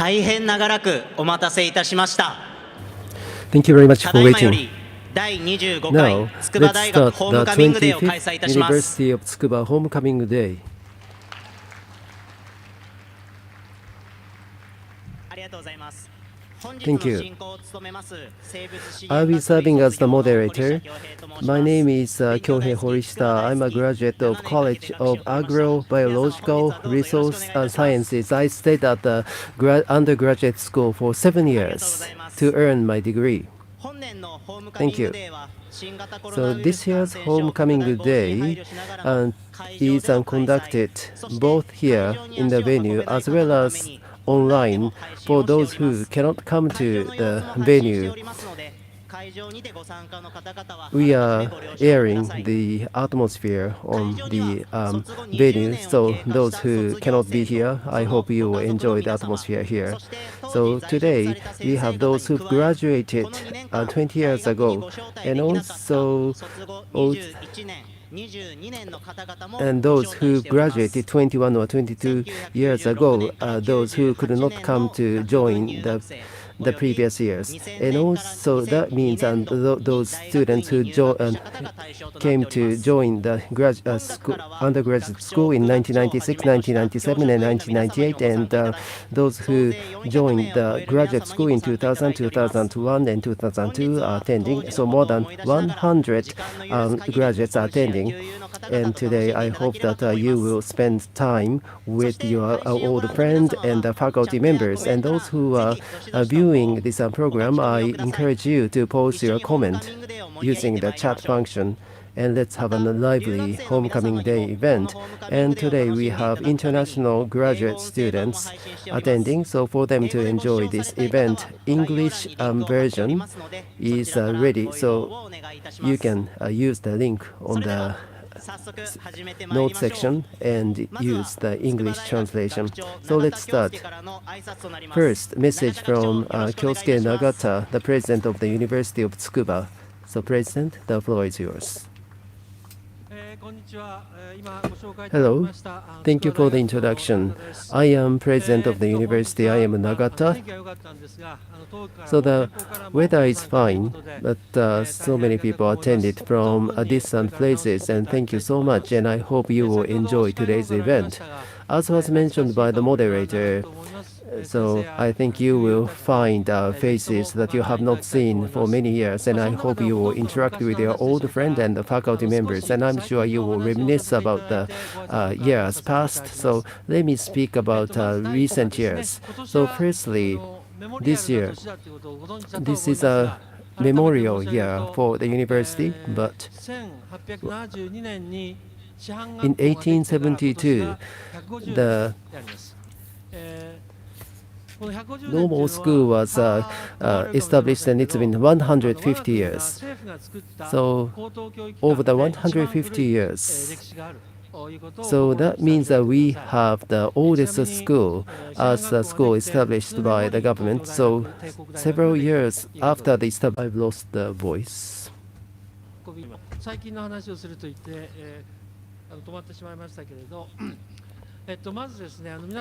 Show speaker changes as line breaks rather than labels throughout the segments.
大変長らくお待たせいたしました。
Thank you very much
た
for
だいまよ
waiting.
り第25
Now,
回筑波
let's
大学
start
ホーム
the
カミングデーを開催い
25th
たします。
University of Tsukuba Homecoming Day.
ありがとうございます。
Thank you. I'll be serving as the moderator. My name is Kyohei Horishita. I'm a graduate of College of Agrobiological Resource Sciences. I stayed at the undergraduate school for 7 years to earn my degree. Thank you. So this year's homecoming day is conducted both here in the venue as well as online for those who cannot come to the venue. We are airing the atmosphere on the venue, so those who cannot be here, I hope you will enjoy the atmosphere here. So today we have those who graduated 20 years ago, and also and those who graduated 21 or 22 years ago, those who could not come to join the previous years. And also that means those students who came to join the undergraduate school in 1996, 1997, and 1998, and those who joined the graduate school in 2000, 2001, and 2002 are attending. So more than 100 graduates are attending. And today I hope that you will spend time with your old friends and the faculty members. And those who are viewing this program, I encourage you to post your comment using the chat function. And let's have a lively homecoming day event. And today we have international graduate students attending, so for them to enjoy this event, English version is ready, so you can use the link on the note section and use the English translation. So let's start. First, message from Kyosuke Nagata, the president of the University of Tsukuba. So President, the floor is yours. Hello, thank you for the introduction. I am president of the university. I am Nagata. So the weather is fine, but so many people attended from distant places, and thank you so much, and I hope you will enjoy today's event. As was mentioned by the moderator, so I think you will find faces that you have not seen for many years, and I hope you will interact with your old friends and the faculty members, and I'm sure you will reminisce about the years past. So let me speak about recent years. So firstly, this year, this is a memorial year for the university, but in 1872, the normal school was established, and it's been 150 years. So over the 150 years, so that means that we have the oldest school as a school established by the government. So several years after the establishment, I've lost the voice.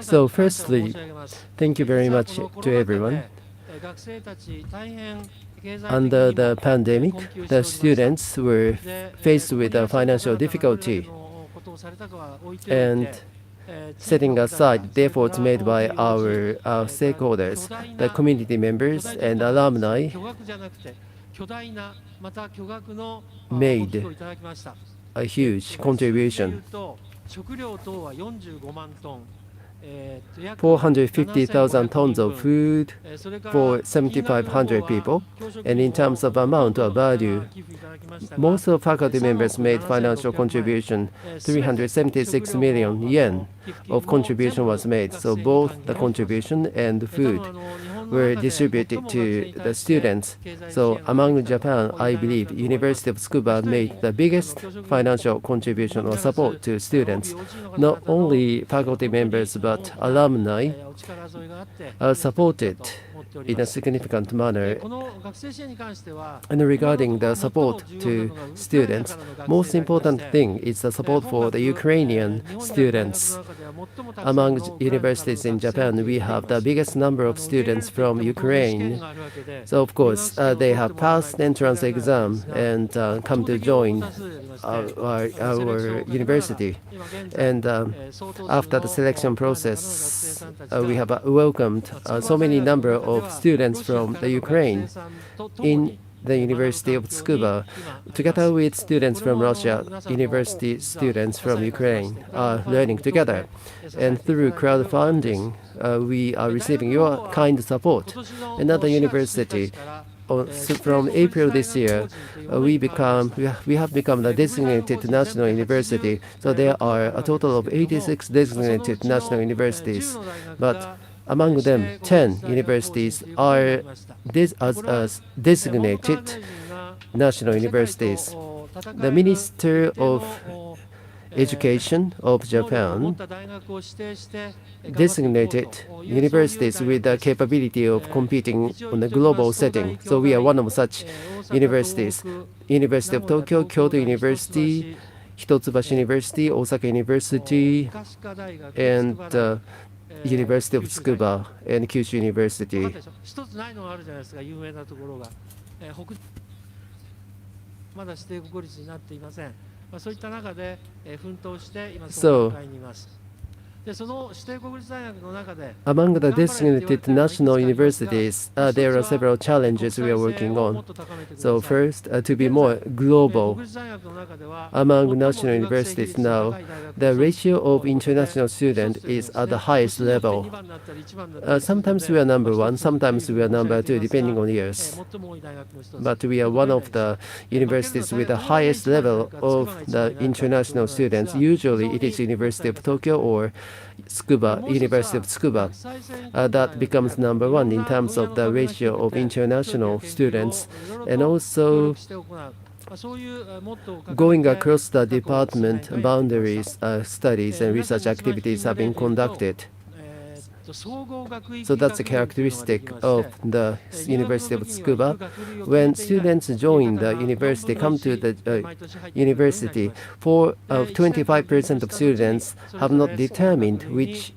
So firstly, thank you very much to everyone. Under the pandemic, the students were faced with a financial difficulty, and setting aside the efforts made by our stakeholders, the community members and alumni made a huge contribution. 450,000 tons of food for 7,500 people. And in terms of amount or value, most of faculty members made financial contribution. 376 million yen of contribution was made. So both the contribution and food were distributed to the students. So among Japan, I believe University of Tsukuba made the biggest financial contribution or support to students. Not only faculty members but alumni supported in a significant manner. And regarding the support to students, most important thing is the support for the Ukrainian students. Among universities in Japan, we have the biggest number of students from Ukraine. So of course, they have passed entrance exam and come to join our university. And after the selection process, we have welcomed so many number of students from the Ukraine in the University of Tsukuba, together with students from Russia, university students from Ukraine are learning together. And through crowdfunding, we are receiving your kind support. Another university, from April this year, we have become the designated national university. So there are a total of 86 designated national universities, but among them, 10 universities are as designated national universities. The Minister of Education of Japan designated universities with the capability of competing on a global setting. So we are one of such universities. University of Tokyo, Kyoto University, Hitotsubashi University, Osaka University, and University of Tsukuba and Kyushu University. So, among the designated national universities, there are several challenges we are working on. So first, to be more global. Among national universities now, the ratio of international students is at the highest level. Sometimes we are number one, sometimes we are number two, depending on years. But we are one of the universities with the highest level of the international students. Usually it is University of Tokyo or University of Tsukuba. That becomes number one in terms of the ratio of international students. And also, going across the department boundaries, studies and research activities have been conducted. So that's a characteristic of the University of Tsukuba. When students join the university, come to the university, 25% of students have not determined which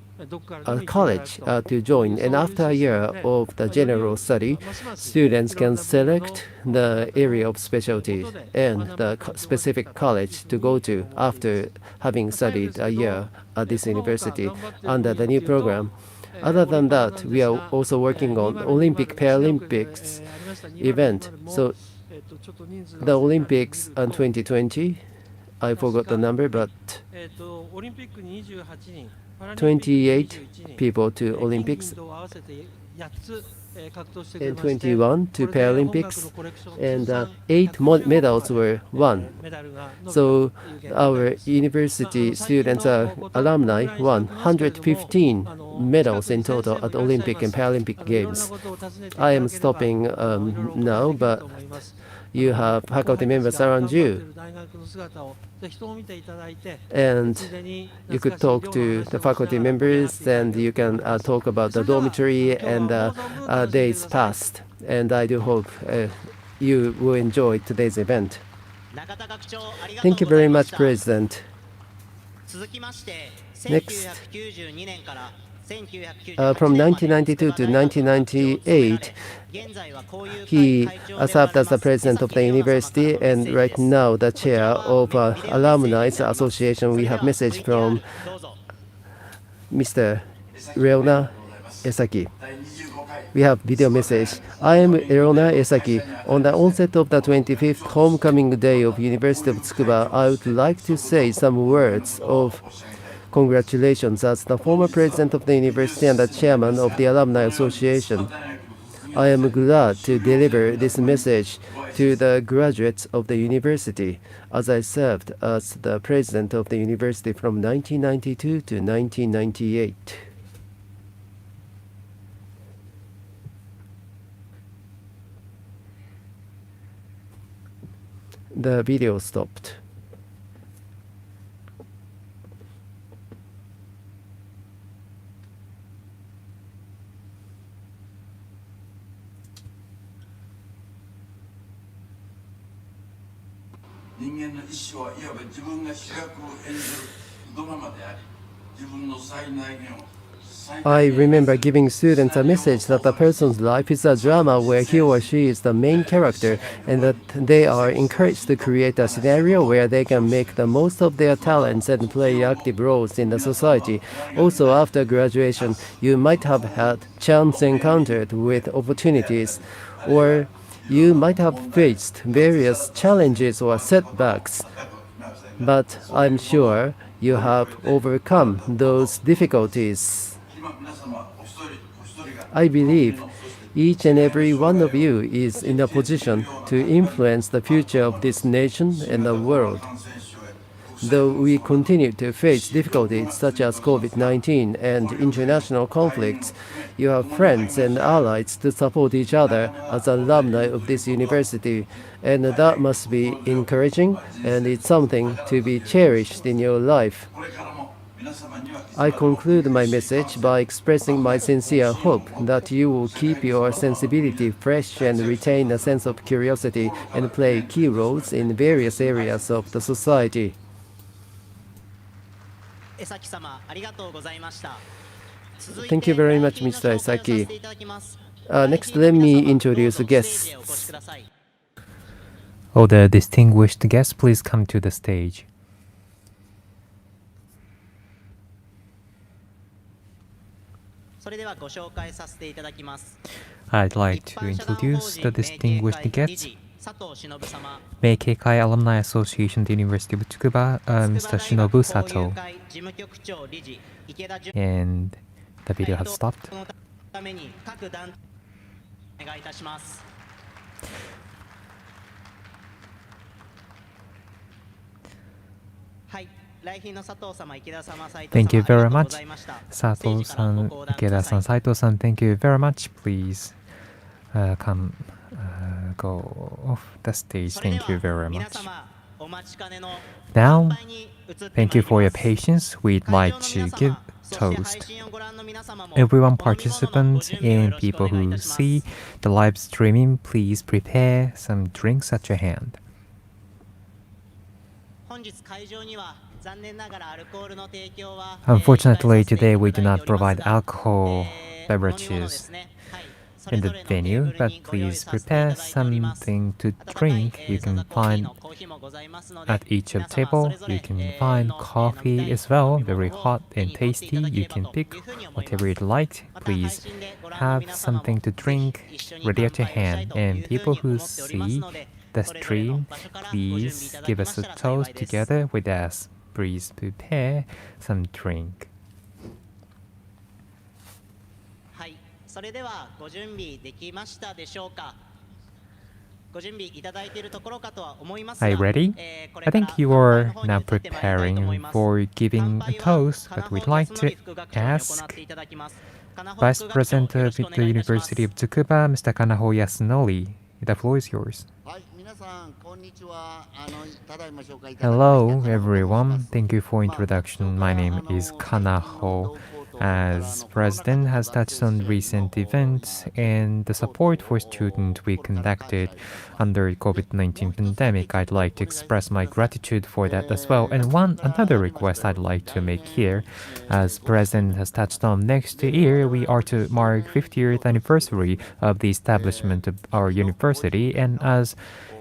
college to join. And after a year of the general study, students can select the area of specialty and the specific college to go to after having studied a year at this university under the new program. Other than that, we are also working on Olympic Paralympics event. So the Olympics in 2020, I forgot the number, but 28 people to Olympics and 21 to Paralympics, and 8 medals were won. So our university students, alumni, won 115 medals in total at Olympic and Paralympic Games. I am stopping now, but you have faculty members around you, and you could talk to the faculty members, and you can talk about the dormitory and days past. And I do hope you will enjoy today's event. Thank you very much, President. Next, from 1992 to 1998, he served as the president of the university, and right now the chair of Alumni Association. We have a message from Mr. Reona Esaki. We have video message. I am Reona Esaki. On the onset of the 25th homecoming day of University of Tsukuba, I would like to say some words of congratulations as the former president of the university and the chairman of the Alumni Association. I am glad to deliver this message to the graduates of the university, as I served as the president of the university from 1992 to 1998. The video stopped.
人間の一生はいわば自分が主役を演じるドラマであり、自分の最大限を
I remember giving students a message that a person's life is a drama where he or she is the main character, and that they are encouraged to create a scenario where they can make the most of their talents and play active roles in the society. Also, after graduation, you might have had chance encountered with opportunities, or you might have faced various challenges or setbacks. But I'm sure you have overcome those difficulties. I believe each and every one of you is in a position to influence the future of this nation and the world. Though we continue to face difficulties such as COVID-19 and international conflicts, you have friends and allies to support each other as alumni of this university, and that must be encouraging, and it's something to be cherished in your life. I conclude my message by expressing my sincere hope that you will keep your sensibility fresh and retain a sense of curiosity and play key roles in various areas of the society. Thank you very much, Mr. Esaki. Next, let me introduce the guests.
All the distinguished guests, please come to the stage. I'd like to introduce the distinguished guests. Meikei Alumni Association, the University of Tsukuba, Mr. Shinobu Sato. And the video has stopped. Thank you very much. Sato-san, Ikeda-san, Saito-san, thank you very much. Please come go off the stage. Thank you very much. Now, thank you for your patience. We'd like to give toast. Everyone participants and people who see the live streaming, please prepare some drinks at your hand. Unfortunately, today we do not provide alcohol beverages in the venue, but please prepare something to drink. You can find at each of table. You can find coffee as well, very hot and tasty. You can pick whatever you'd like. Please have something to drink ready at your hand. And people who see the stream, please give us a toast together with us. Please prepare some drink. Are you ready? I think you are now preparing for giving a toast, but we'd like to ask Vice President of the University of Tsukuba, Mr. Kanaho Yasunori. The floor is yours. Hello, everyone. Thank you for introduction. My name is Kanaho. As President has touched on recent events and the support for students we conducted under COVID-19 pandemic, I'd like to express my gratitude for that as well. And another request I'd like to make here, as President has touched on, next year we are to mark 50th anniversary of the establishment of our university, and as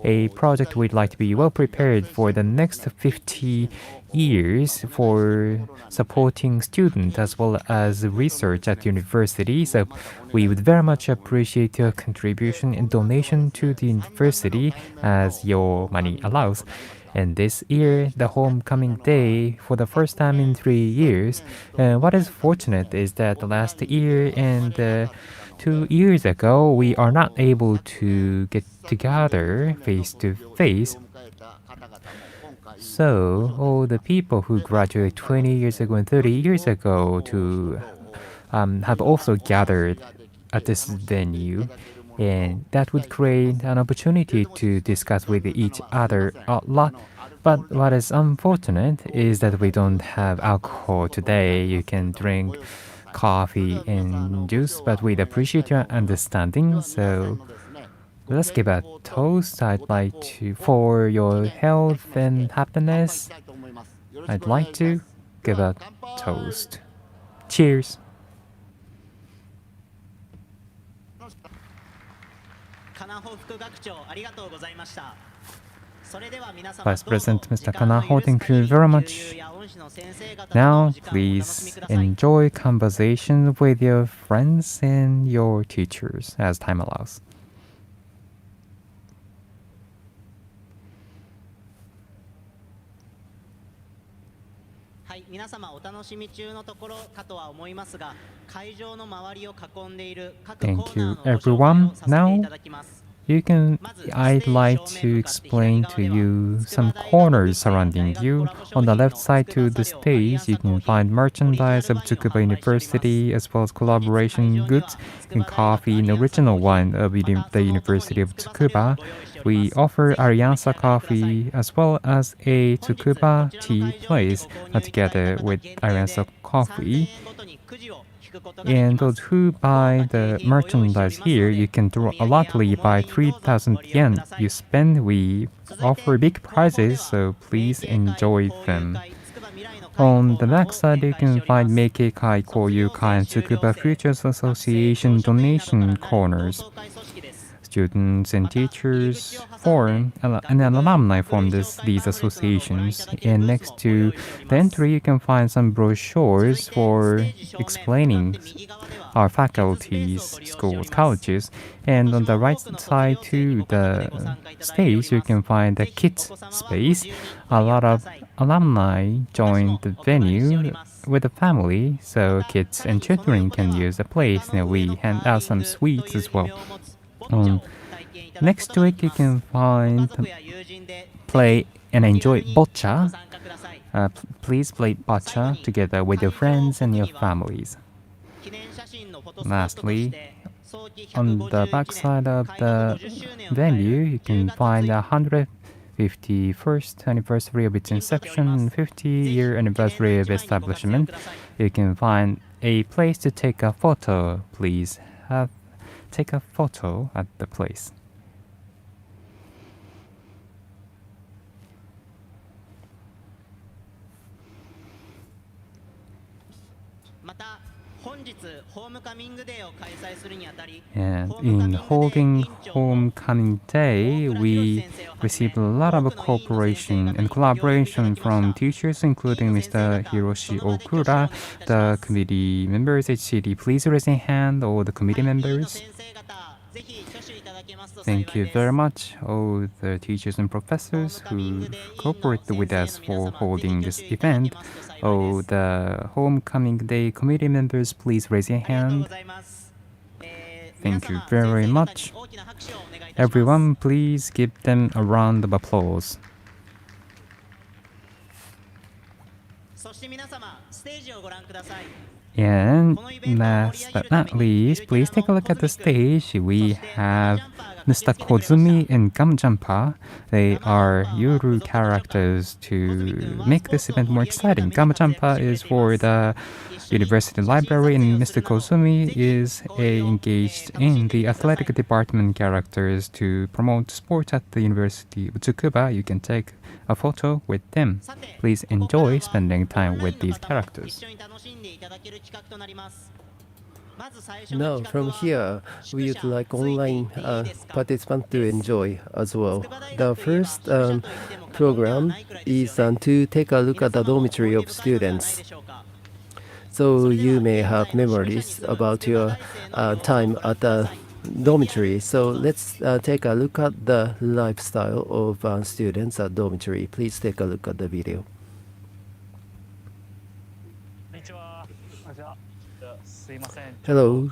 a project we'd like to be well prepared for the next 50 years for supporting students as well as research at university. So we would very much appreciate your contribution and donation to the university as your money allows. And this year, the homecoming day, for the first time in 3 years, what is fortunate is that last year and 2 years ago, we are not able to get together face to face. So all the people who graduated 20 years ago and 30 years ago to have also gathered at this venue, and that would create an opportunity to discuss with each other a lot. But what is unfortunate is that we don't have alcohol today. You can drink coffee and juice, but we'd appreciate your understanding. So let's give a toast. I'd like to, for your health and happiness, I'd like to give a toast. Cheers.
かなほ副学長ありがとうございました。
Vice President Mr. Kanaho, thank you very much. Now, please enjoy conversation with your friends and your teachers as time allows.
はい、皆様お楽しみ中のところかとは思いますが、会場の周りを囲んでいる各コーナーのご紹介をさせていただきます。
I'd like to explain to you some corners surrounding you. On the left side to the stage, you can find merchandise of Tsukuba University as well as collaboration goods and coffee and original wine of the University of Tsukuba. We offer Arianza coffee as well as a Tsukuba tea place together with Arianza coffee. And those who buy the merchandise here, you can draw a lottery by 3,000 yen you spend. We offer big prizes, so please enjoy them. On the back side, you can find Meikei Kai, Koyu Kai, and Tsukuba Futures Association donation corners. Students and teachers form and alumni form these associations. And next to the entry, you can find some brochures for explaining our faculties, schools, colleges. And on the right side to the stage, you can find the kids space. A lot of alumni join the venue with the family, so kids and children can use the place. And we hand out some sweets as well. Next to it, you can find, play and enjoy boccia. Please play boccia together with your friends and your families. Lastly, on the back side of the venue, you can find the 151st anniversary of its inception and 50-year anniversary of establishment. You can find a place to take a photo. Please take a photo at the place. And in holding Homecoming Day, we received a lot of cooperation and collaboration from teachers, including Mr. Hiroshi Okura, the committee members. HCD, please raise your hand, all the committee members. Thank you very much, all the teachers and professors who cooperated with us for holding this event. All the Homecoming Day committee members, please raise your hand. Thank you very much. Everyone, please give them a round of applause. And last but not least, please take a look at the stage. We have Mr. Kozumi and Gamjampa. They are Yuru characters to make this event more exciting. Gamjampa is for the University Library, and Mr. Kozumi is engaged in the athletic department characters to promote sports at the University of Tsukuba. You can take a photo with them. Please enjoy spending time with these characters.
Now, from here, we would like online participants to enjoy as well. The first program is to take a look at the dormitory of students. So you may have memories about your time at the dormitory. So let's take a look at the lifestyle of students at dormitory. Please take a look at the video. Hello.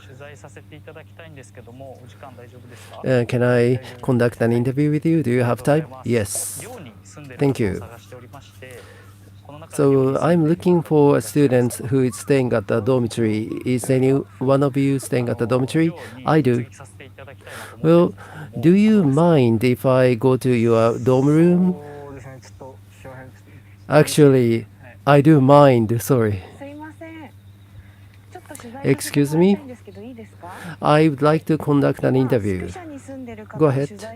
Can I conduct an interview with you? Do you have time? Yes. Thank you. So I'm looking for a student who is staying at the dormitory. Is any one of you staying at the dormitory? I do. Well, do you mind if I go to your dorm room? Actually, I do mind. Sorry. Excuse me? I would like to conduct an interview. Go ahead.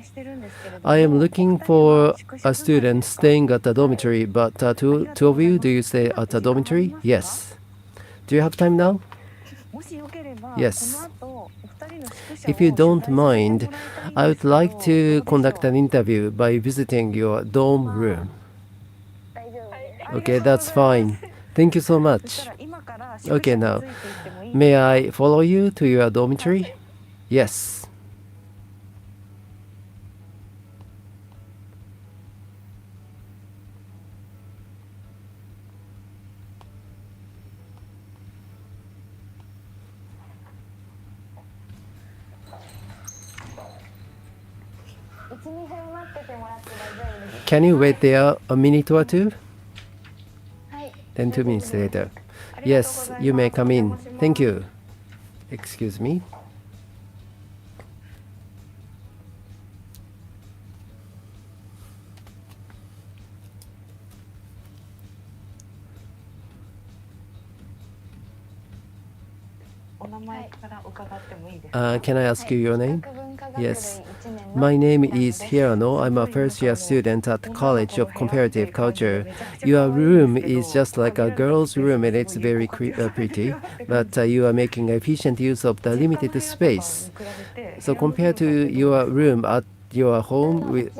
I am looking for a student staying at the dormitory, but two of you, do you stay at the dormitory? Yes. Do you have time now? Yes. If you don't mind, I would like to conduct an interview by visiting your dorm room. Okay, that's fine. Thank you so much. Okay, now, may I follow you to your dormitory? Yes. Can you wait there a minute or two? Then 2 minutes later. Yes, you may come in. Thank you. Excuse me. Can I ask you your name? Yes. My name is Hirano. I'm a first-year student at College of Comparative Culture. Your room is just like a girl's room and it's very pretty, but you are making efficient use of the limited space. So compared to your room at your home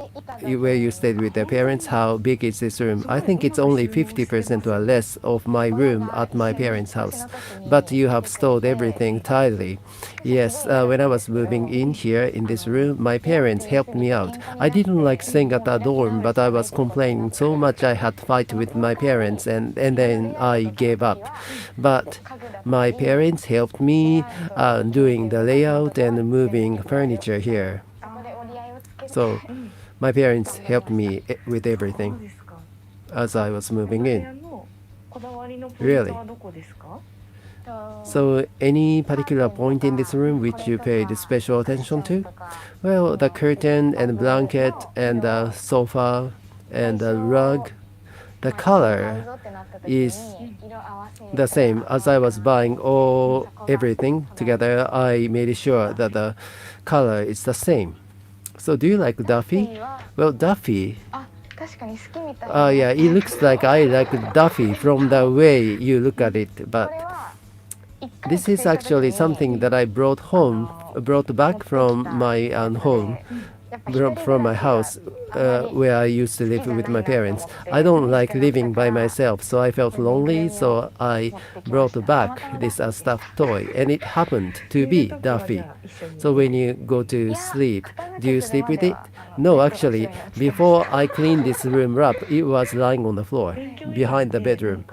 where you stayed with your parents, how big is this room? I think it's only 50% or less of my room at my parents' house. But you have stored everything tidily. Yes, when I was moving in here in this room, my parents helped me out. I didn't like staying at a dorm, but I was complaining so much I had to fight with my parents and then I gave up. But my parents helped me doing the layout and moving furniture here. So my parents helped me with everything as I was moving in. Really? So any particular point in this room which you paid special attention to? Well, the curtain and blanket and the sofa and the rug. The color is the same. As I was buying everything together, I made sure that the color is the same. So do you like Duffy? Well, Duffy. Yeah, it looks like I like Duffy from the way you look at it, but this is actually something that I brought back from my home, from my house where I used to live with my parents. I don't like living by myself, so I felt lonely, so I brought back this stuffed toy, and it happened to be Duffy. So when you go to sleep, do you sleep with it? No, actually, before I cleaned this room up, it was lying on the floor behind the bedroom.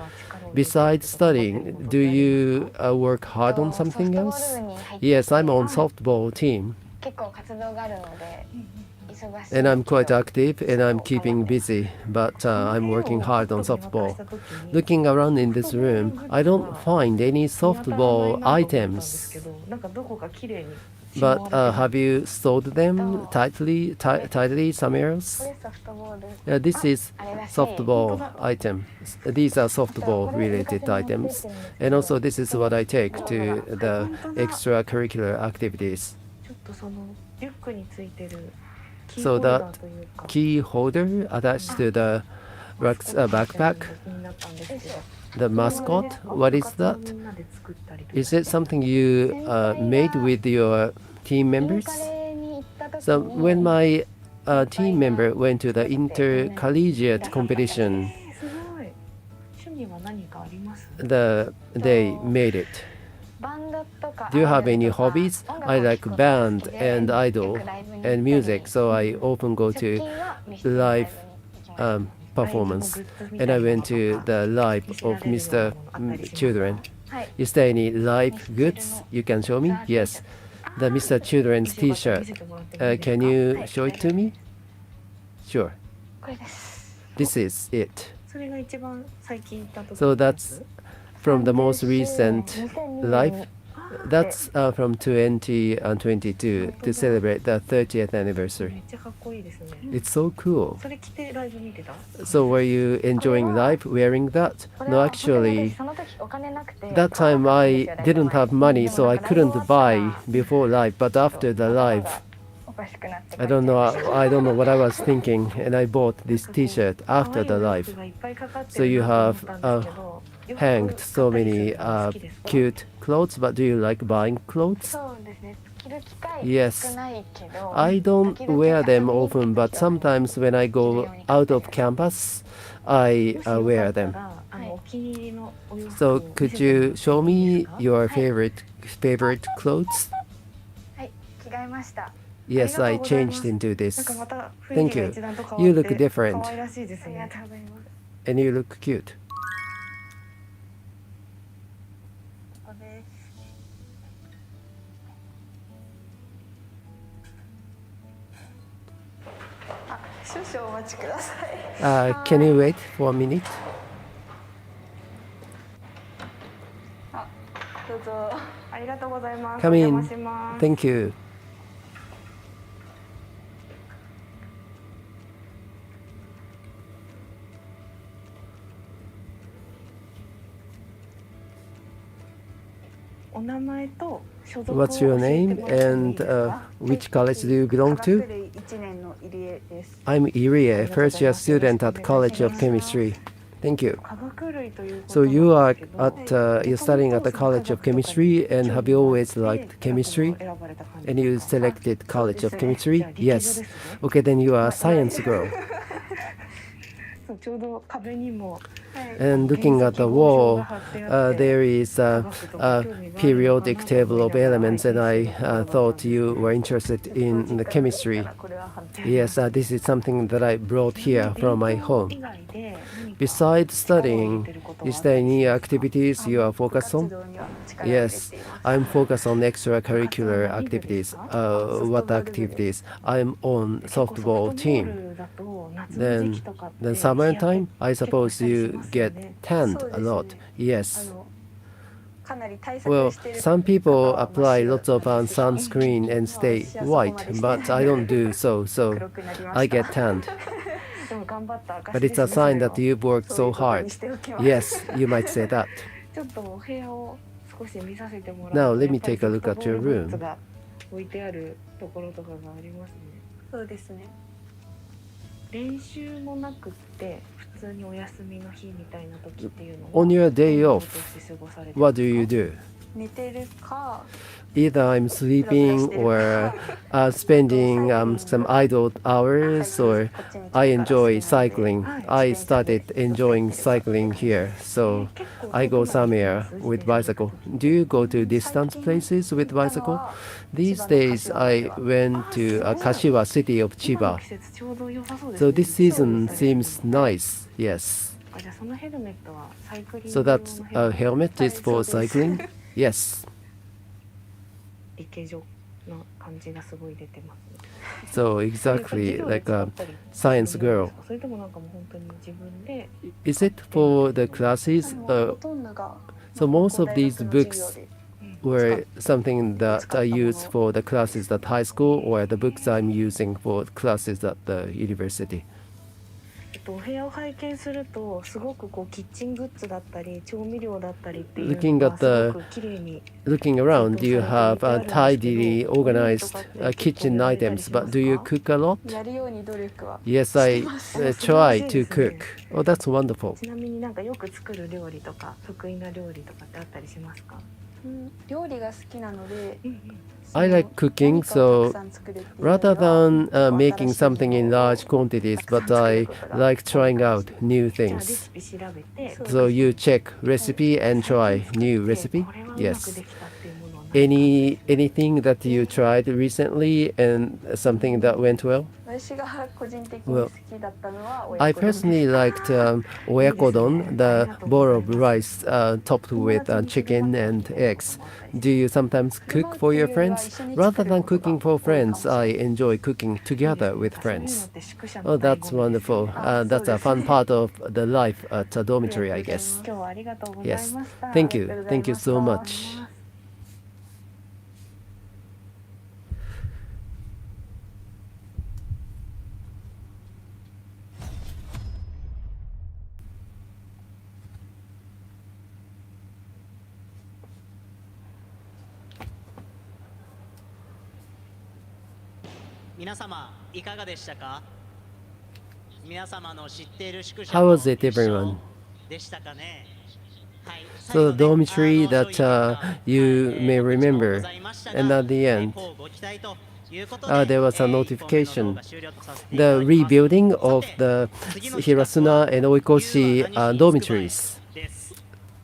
Besides studying, do you work hard on something else? Yes, I'm on softball team. And I'm quite active and I'm keeping busy, but I'm working hard on softball. Looking around in this room, I don't find any softball items. But have you stored them tightly somewhere else? This is softball item. These are softball related items. And also this is what I take to the extracurricular activities. So that key holder attached to the backpack, the mascot, what is that? Is it something you made with your team members? So when my team member went to the intercollegiate competition, they made it. Do you have any hobbies? I like band and idol and music, so I often go to live performance. And I went to the live of Mr. Children. Is there any live goods you can show me? Yes, the Mr. Children's t-shirt. Can you show it to me? Sure. This is it. So that's from the most recent live. That's from 2022 to celebrate the 30th anniversary. It's so cool. So were you enjoying live wearing that? No, actually, That time I didn't have money, so I couldn't buy before live. But after the live, I don't know what I was thinking, and I bought this T-shirt after the live. So you have hanged so many cute clothes, but do you like buying clothes? Yes. I don't wear them often, but sometimes when I go out of campus, I wear them. So could you show me your favorite clothes? Yes, I changed into this. Thank you. You look different. And you look cute. Can you wait for a minute? Come in. Thank you. What's your name and which college do you belong to? I'm Irie, first year student at College of Chemistry. Thank you. So you are you're studying at the College of Chemistry, and have you always liked chemistry? And you selected College of Chemistry? Yes. Okay, then you are a science girl. And looking at the wall, there is a periodic table of elements, and I thought you were interested in the chemistry. Yes, this is something that I brought here from my home. Besides studying, is there any activities you are focused on? Yes, I'm focused on extracurricular activities. What activities? I'm on softball team. Then summertime, I suppose you get tanned a lot. Yes. Well, some people apply lots of sunscreen and stay white, but I don't do so, so I get tanned. But it's a sign that you've worked so hard. Yes, you might say that. Now let me take a look at your room. On your day off, what do you do? Either I'm sleeping or spending some idle hours, or I enjoy cycling. I started enjoying cycling here, so I go somewhere with bicycle. Do you go to distant places with bicycle? These days I went to Kashiwa city of Chiba. So this season seems nice, yes. So that helmet is for cycling? Yes. So exactly like a science girl. Is it for the classes? So most of these books were something that I use for the classes at high school, or the books I'm using for classes at the university. Looking around, you have tidily organized kitchen items, but do you cook a lot? Yes, I try to cook. Oh, that's wonderful. I like cooking, so rather than making something in large quantities, but I like trying out new things. So you check recipe and try new recipe? Yes. Anything that you tried recently and something that went well? Well, I personally liked oyakodon, the bowl of rice topped with chicken and eggs. Do you sometimes cook for your friends? Rather than cooking for friends, I enjoy cooking together with friends. Oh, that's wonderful. That's a fun part of the life at a dormitory, I guess. Yes. Thank you. Thank you so much.
皆様いかがでしたか？皆様の知っている宿舎
How
と
was it,
一緒
everyone?
でしたかね？はい、
So the
最後ね
dormitory that
商品券が
you may
ご注文
remember,
ございましたが
and at the end,
こうご期待ということで
there was a
1本目の動
notification.
画終了とさせてい
The
ただきます。
rebuilding of
さて
the
次の企画
Hirasuna
は
and Oikoshi
理由は何し
dormitories.
筑波へです。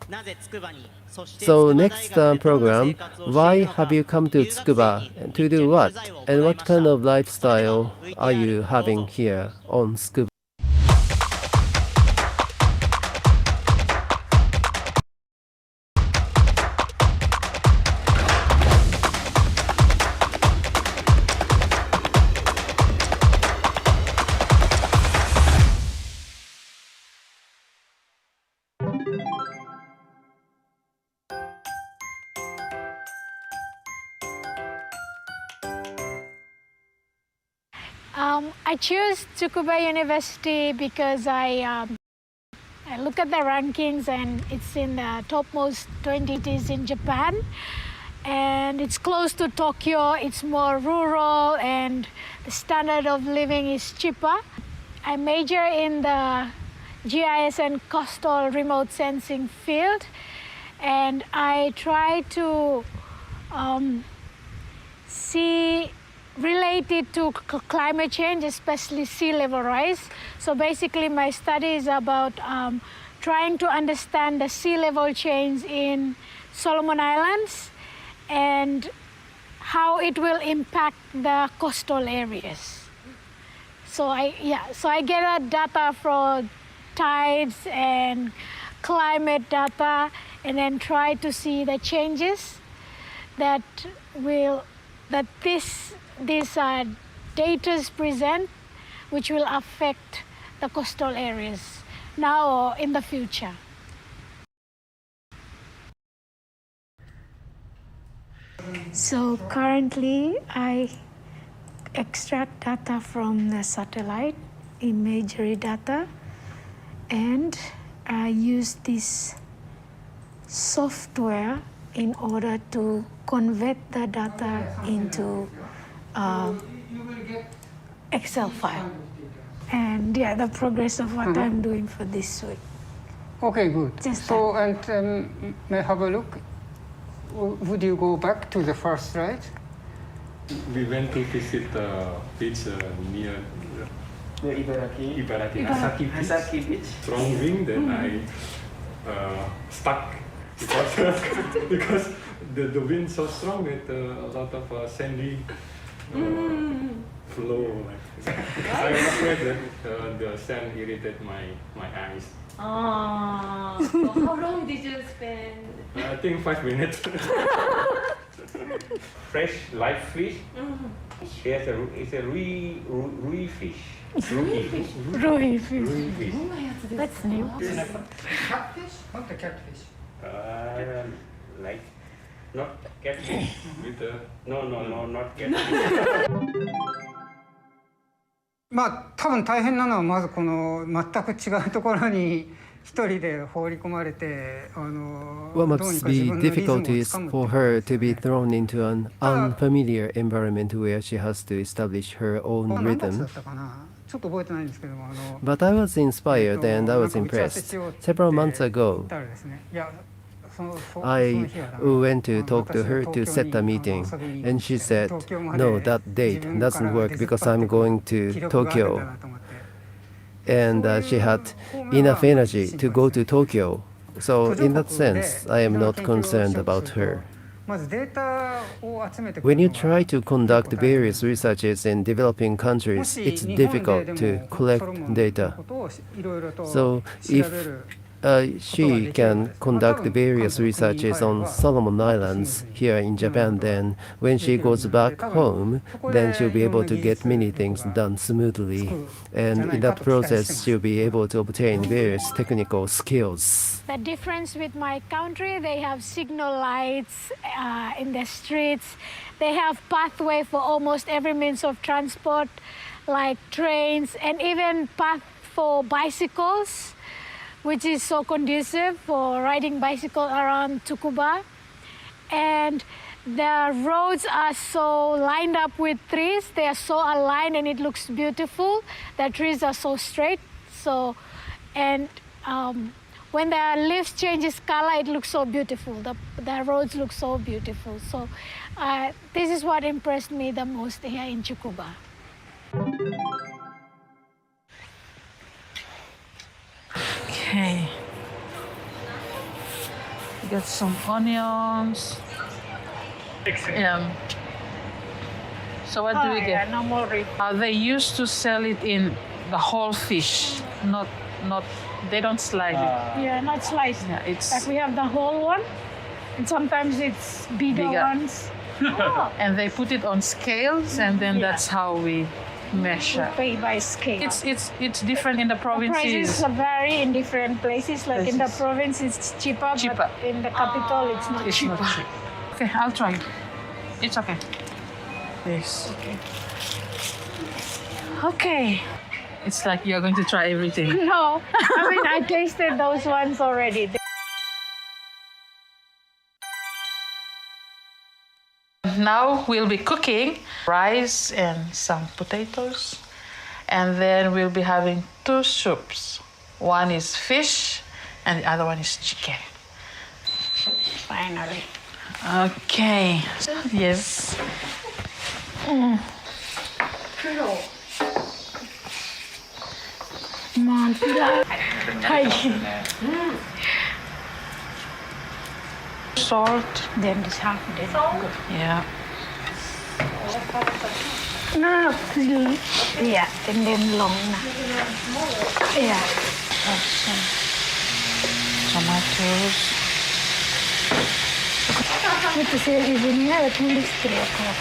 なぜ筑波に、そして
So
筑波大
next
学でどんな
program,
生活をしてい
why
るのか
have you come to
留学生
Tsukuba
に
to
意
do
見
what?
取材を行
And
い
what
ました
kind of
それで
lifestyle
は
are you
VTR どう
having
ぞ
here on Tsukuba?
I choose Tsukuba University because I look at the rankings and it's in the topmost 20 cities in Japan. And it's close to Tokyo, it's more rural, and the standard of living is cheaper. I major in the GIS and coastal remote sensing field, and I try to see related to climate change, especially sea level rise. So basically my study is about trying to understand the sea level change in Solomon Islands and how it will impact the coastal areas. So I get data from tides and climate data and then try to see the changes that these data present, which will affect the coastal areas now or in the future. So currently I extract data from the satellite imagery data, and I use this software in order to convert the data into Excel file. And yeah, the progress of what I'm doing for this week.
Okay, good.
Just
so, and may I have a look? Would you go back to the first slide?
We went to visit the beach near Ibaraki Hasaki beach. Strong wind, then I stuck because the wind so strong with a lot of sandy flow. I was afraid that the sand irritated my eyes.
So how long did you spend?
I think 5 minutes.
Fresh live fish. It's a rui fish.
Rui fish.
Rui fish.
That's new.
Catfish? Not the catfish.
Like not catfish.
With the
No, not catfish.
まあ多分大変なのはまずこの全く違うところに一人で放り込まれてど
What
うに
must
か自
be
分のリズムをつ
difficulties
かむ
for
っていう
her to be thrown into an unfamiliar environment where she has to establish her own
何月だ
rhythm?
ったかなちょっと覚えてないんですけども
But I was inspired and I was
なんか打ち合わせ
impressed.
しようって言って
Several months ago,
言ったらですねいやその
I
その日はダメ
went to talk to her to set a meeting, and she said, "No, that date doesn't work because I'm going to
記録があるんだ
Tokyo."
なと思って
And she had enough energy to go to Tokyo. So in that sense, I am not concerned about her.
まずデータを集めて
When you try to conduct various researches in developing countries, it's difficult to collect data. So if she can conduct various researches on Solomon Islands here in Japan, then when she goes back home, then she'll be able to get many things done smoothly. And in that process, she'll be able to obtain various technical skills.
The difference with my country, they have signal lights in the streets. They have pathway for almost every means of transport, like trains, and even path for bicycles, which is so conducive for riding bicycle around Tsukuba. And The roads are so lined up with trees. They are so aligned and it looks beautiful. The trees are so straight. So, and when the leaves changes color, it looks so beautiful. The roads look so beautiful. So this is what impressed me the most here in Tsukuba.
Okay. We got some onions. Yeah. So what do we get?
Yeah, no more rib.
They used to sell it in the whole fish, not. They don't slice it.
Yeah, not sliced.
Yeah, it's
Like we have the whole one, and sometimes it's bigger ones.
and they put it on scales, and then that's how we measure.
We pay by scale.
It's different in the provinces.
Prices vary in different places. Like in the province, it's cheaper. But in the capital, it's not cheaper.
Not cheap. Okay, I'll try it. It's okay. Yes.
Okay.
It's like you're going to try everything.
No, I mean I tasted those ones already.
Now we'll be cooking rice and some potatoes, and then we'll be having 2 soups. One is fish, and the other one is chicken.
Finally.
Okay. Yes. Salt.
Then this half. Then good.
Yeah.
No. Yeah, and then long. Yeah.
Some tomatoes.
What to say is in here at least 3 o'clock.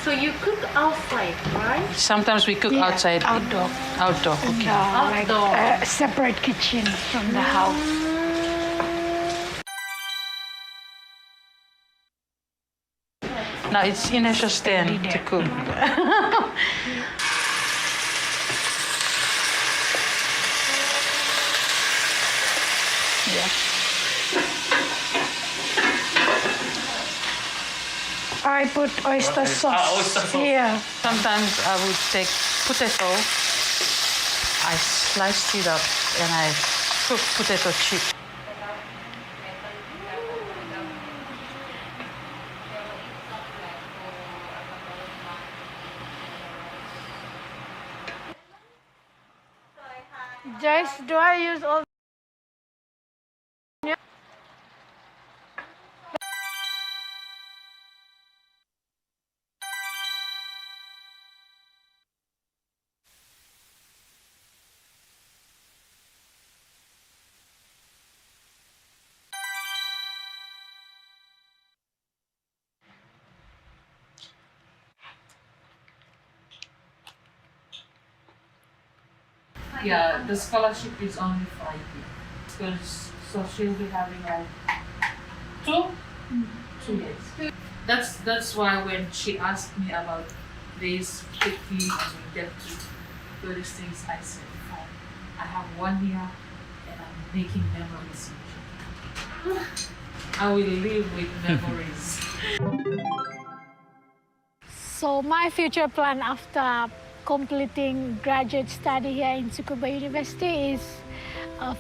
So you cook outside, right?
Sometimes we cook outside.
Outdoor.
Outdoor cooking.
Like a separate kitchen from the house.
Now it's Inesha's turn to cook.
I put oyster sauce here.
Sometimes I would take potato, I sliced it up, and I cook potato chip.
Joyce, do I use all?
Yeah, the scholarship is only Friday. So she'll be having like 2 days. That's why when she asked me about this 50 and we get to 36, I said, oh, I have 1 year and I'm making memories. I will live with memories.
So my future plan after completing graduate study here in Tsukuba University is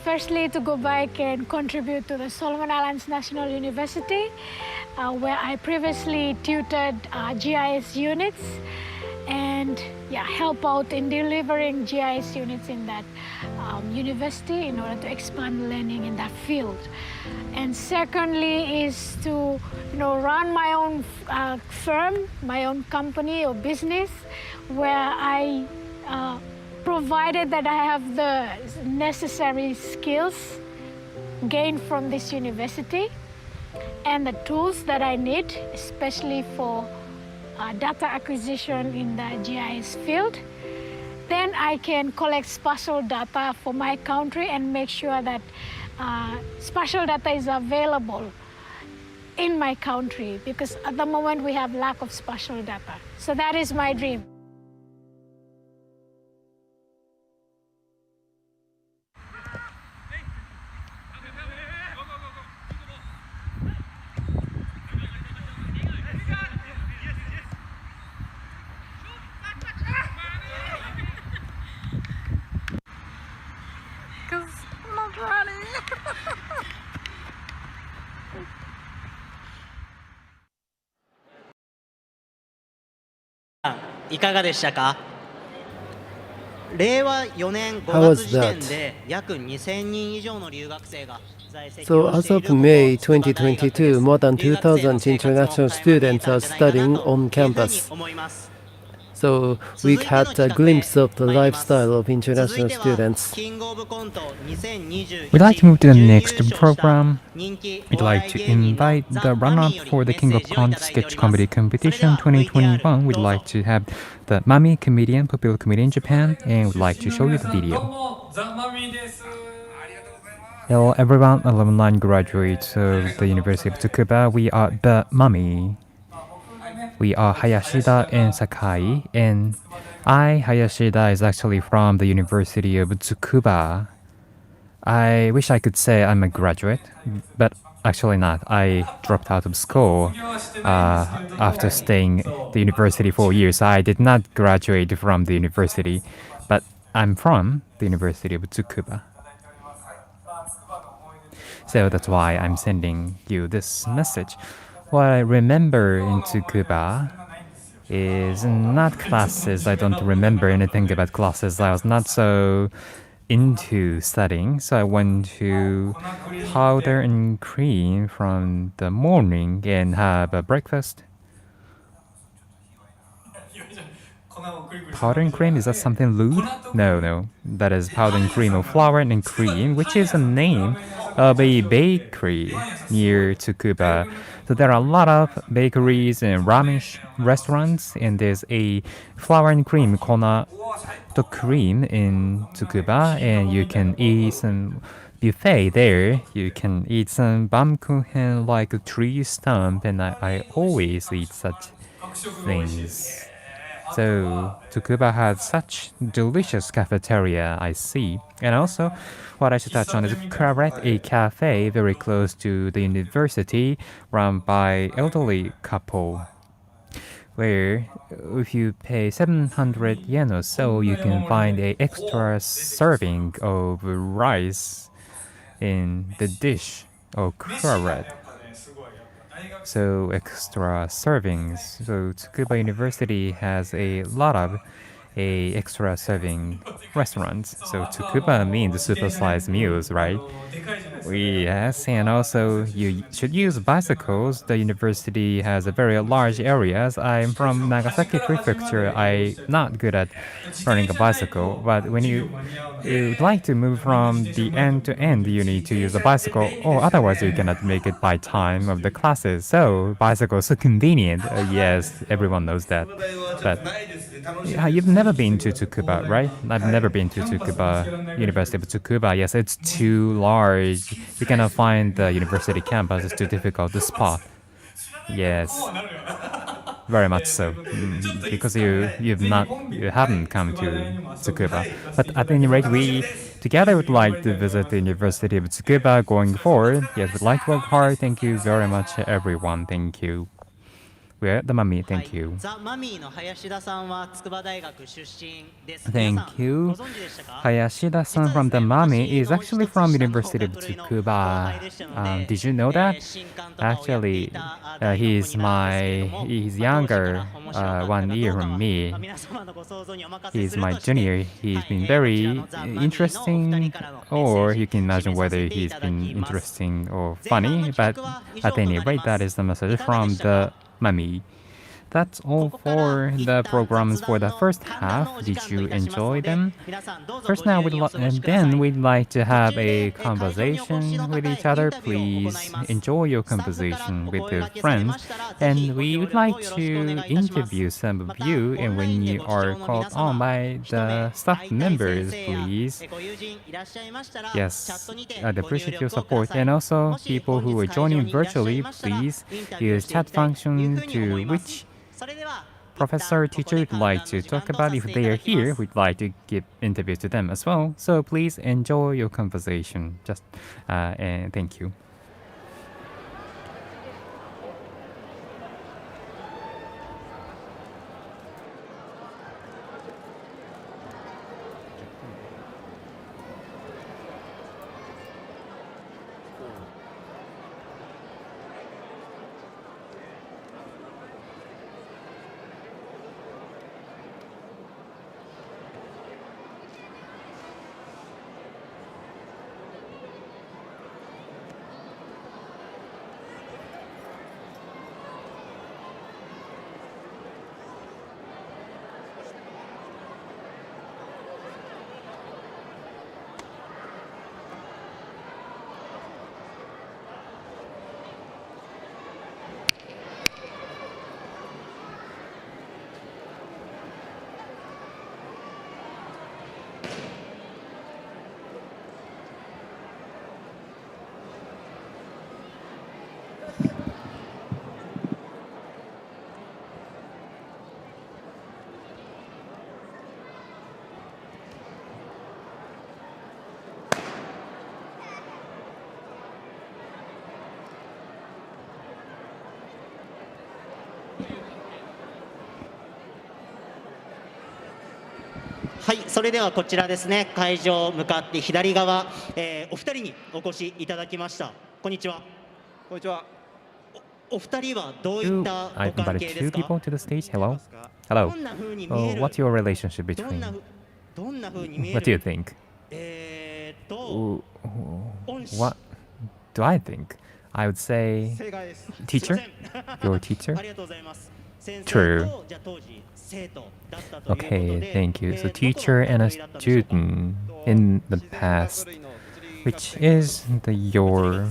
firstly to go back and contribute to the Solomon Islands National University, where I previously tutored GIS units and help out in delivering GIS units in that university in order to expand learning in that field. And secondly is to run my own firm, my own company or business, where I provided that I have the necessary skills gained from this university and the tools that I need, especially for data acquisition in the GIS field. Then I can collect spatial data for my country and make sure that spatial data is available in my country, because at the moment we have lack of spatial data. So that is my dream.
いかがでしたか？令和4年
How
5
was
月時点
that?
で約2000人以上の留学生が在籍
So
を
as
してい
of
ることを
May
筑波大学です
2022, more than
留学生の
2,000 international
生活も垣間見えた
students are
んじゃないか
studying
な
on
というふうに
campus.
思います。
So we had a glimpse of the lifestyle of international students.
We'd like to move to the next program. We'd like to invite the runner-up for the King of Con Sketch Comedy Competition 2021. We'd like to have the Mami comedian, popular comedian in Japan, and we'd like to show you the video. Hello everyone, alumni and graduates of the University of Tsukuba. We are the Mami. We are Hayashida and Sakai, and Hayashida, is actually from the University of Tsukuba. I wish I could say I'm a graduate, but actually not. I dropped out of school after staying the university for years. I did not graduate from the university, but I'm from the University of Tsukuba. So that's why I'm sending you this message. What I remember in Tsukuba is not classes. I don't remember anything about classes. I was not so into studying, so I went to powder and cream from the morning and have a breakfast. Powder and cream, is that something lewd? No. That is powder and cream of flour and cream, which is a name of a bakery near Tsukuba. So there are a lot of bakeries and ramen restaurants, and there's a flour and cream kona to cream in Tsukuba, and you can eat some buffet there. You can eat some bamkuchen like a tree stump, and I always eat such things. So Tsukuba has such delicious cafeteria, I see. And also, what I should touch on is Karet, a cafe very close to the university, run by elderly couple, where if you pay 700 yen or so, you can find a extra serving of rice in the dish of Karet. So extra servings. So Tsukuba University has a lot of extra serving restaurants. So Tsukuba means supersized meals, right? Yes, and also you should use bicycles. The university has a very large areas. I'm from Nagasaki Prefecture. I'm not good at running a bicycle, but when you'd like to move from the end to end, you need to use a bicycle, or otherwise you cannot make it by time of the classes. So bicycles are convenient. Yes, everyone knows that. But you've never been to Tsukuba, right? I've never been to Tsukuba, University of Tsukuba. Yes, it's too large. You cannot find the university campus. It's too difficult to spot. Yes, very much so. Because you haven't come to Tsukuba. But at any rate, we together would like to visit the University of Tsukuba going forward. Yes, we'd like to work hard. Thank you very much, everyone. Thank you. We're the Mami. Thank you. Thank you. Hayashida-san from the Mami is actually from University of Tsukuba. Did you know that? Actually, he's younger 1 year from me. He's my junior. He's been very interesting, or you can imagine whether he's been interesting or funny. But at any rate, that is the message from the Mami. That's all for the programs for the first half. Did you enjoy them? First now, we'd like to have a conversation with each other. Please enjoy your conversation with your friends. And we would like to interview some of you. And when you are called on by the staff members, please. Yes, I'd appreciate your support. And also, people who are joining virtually, please use chat function to which professor, teacher would like to talk about. If they are here, we'd like to give interviews to them as well. So please enjoy your conversation. And thank you.
はい、それではこちらですね、会場向かって左側、お二人にお越しいただきました。こんにちは。
こんにちは。
お二人はどういったご
I've
関
invited
係で
two
すか？
people to the stage. Hello. Hello.
どんな風に見える？
What's your relationship
どんな
between?
風に見え
What do you
る？
think?
恩師。
What do I think? I would say
正解です。
teacher. Your teacher.
ありがとうございます。先生
True.
とじゃあ当時生徒だったということ
Okay,
で、
thank you. So
どこの
teacher and a
学類だったんでしょうか？
student in the past, which is your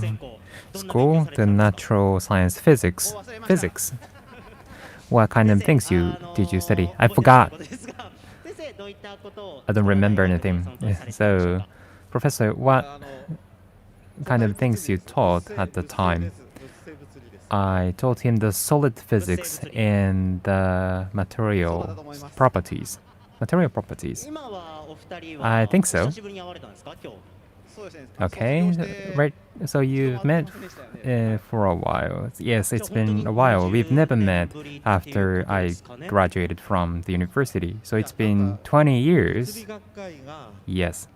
school, the natural science physics. Physics. What kind of things did you study? I forgot. I don't remember anything. So, Professor, what kind of things you taught at the time? I taught him the solid physics and the material properties. Material properties.
今はお二人
I
は
think so.
久しぶりに会われたんですか？今日。
そうですね。
Okay, right. So you've met for a while. Yes, it's been a while. We've never met after I graduated from the university. So it's been 20 years. Yes.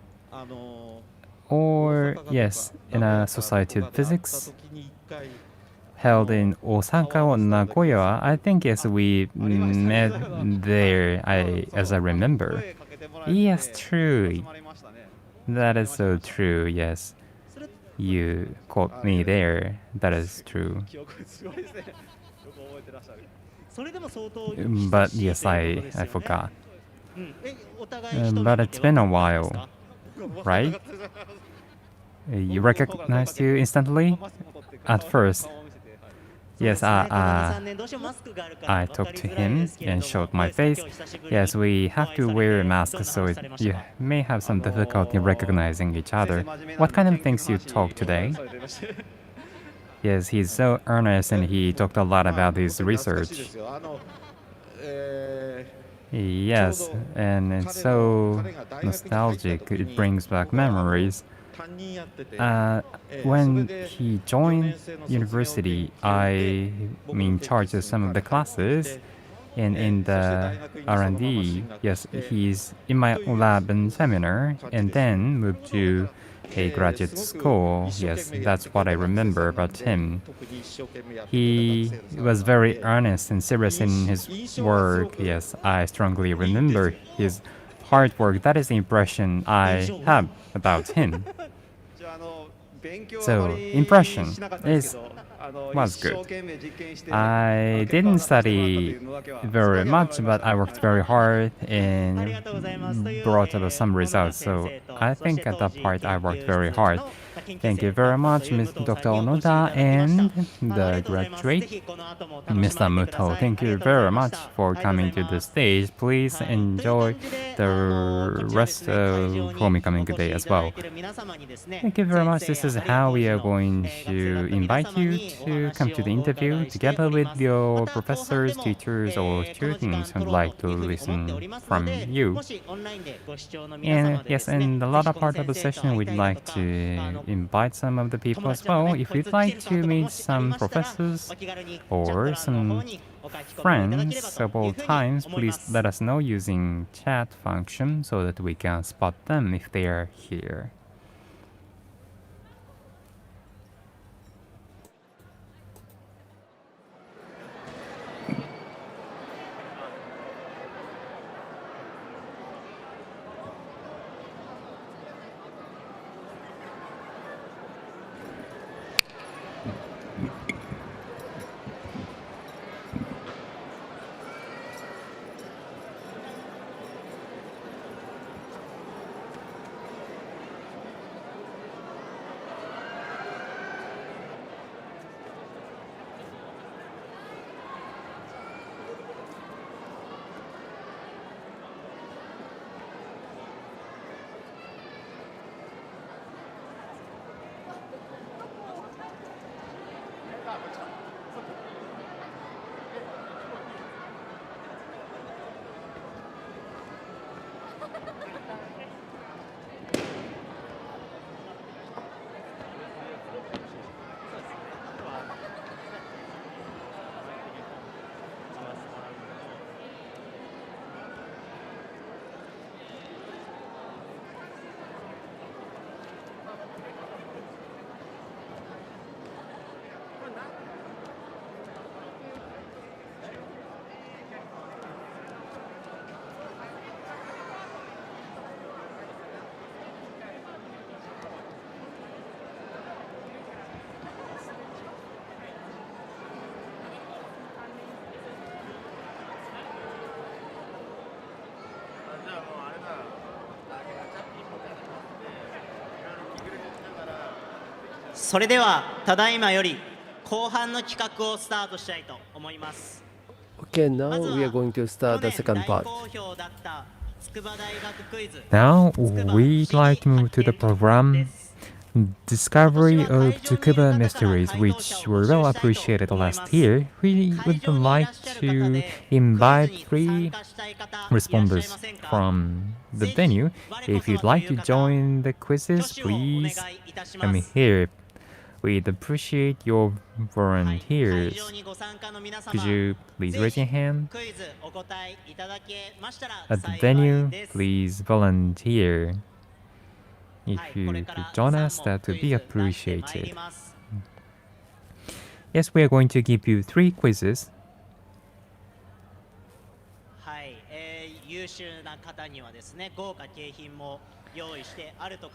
Or, yes, in a Society of Physics held in Osaka or Nagoya. I think, yes, we met there, as I remember. Yes, true. That is so true, yes. You caught me there. That is true.
記憶すごいですね。よく覚えてらっしゃる。
それでも相当
But yes, I forgot.
うんお互い人
But
見
it's
て
been a
どんな感
while,
じですか？
right? You recognized you instantly at first. Yes,
そうですね、この 2、3
I
年どうしてもマスクがあるから分か
talked
り
to
づらい
him
ですけれど
and
も、
showed
どう
my
ですか？
face.
今日久しぶりに
Yes, we have to
お会いされて
wear
どん
masks,
な
so
話されました
you
か？
may have some difficulty recognizing each other. What kind of things you talked today? Yes, he's so earnest and he talked a lot about his research. Yes, and it's so nostalgic. It brings back memories. When he joined university, I'm in charge of some of the classes. And in the R&D, yes, he's in my lab and seminar, and then moved to a graduate school. Yes, that's what I remember about him. He was very earnest and serious in his work. Yes, I strongly remember his hard work. That is the impression I have about him. So, impression was good. I didn't study very much, but I worked very hard and brought about some results. So I think at that part I worked very hard. Thank you very much, Dr. Onoda and the graduate, Mr. Muto. Thank you very much for coming to the stage. Please enjoy the rest of homecoming day as well. Thank you very much. This is how we are going to invite you to come to the interview together with your professors, teachers, or students who'd like to listen from you. And yes, in the latter part of the session, we'd like to invite some of the people as well. If you'd like to meet some professors or some friends of all times, please let us know using chat function so that we can spot them if they are here.
それではただいまより後半の企画をスタートしたいと思います。
Okay, now we are going to start the second part.
Now we'd like to move to the program Discovery of Tsukuba Mysteries, which were well appreciated last year. We would like to invite 3 responders from the venue. If you'd like to join the quizzes, please come here. We'd appreciate your volunteers. Could you please raise your hand? At the venue, please volunteer. If you could join us, that would be appreciated. Yes, we are going to give you 3 quizzes.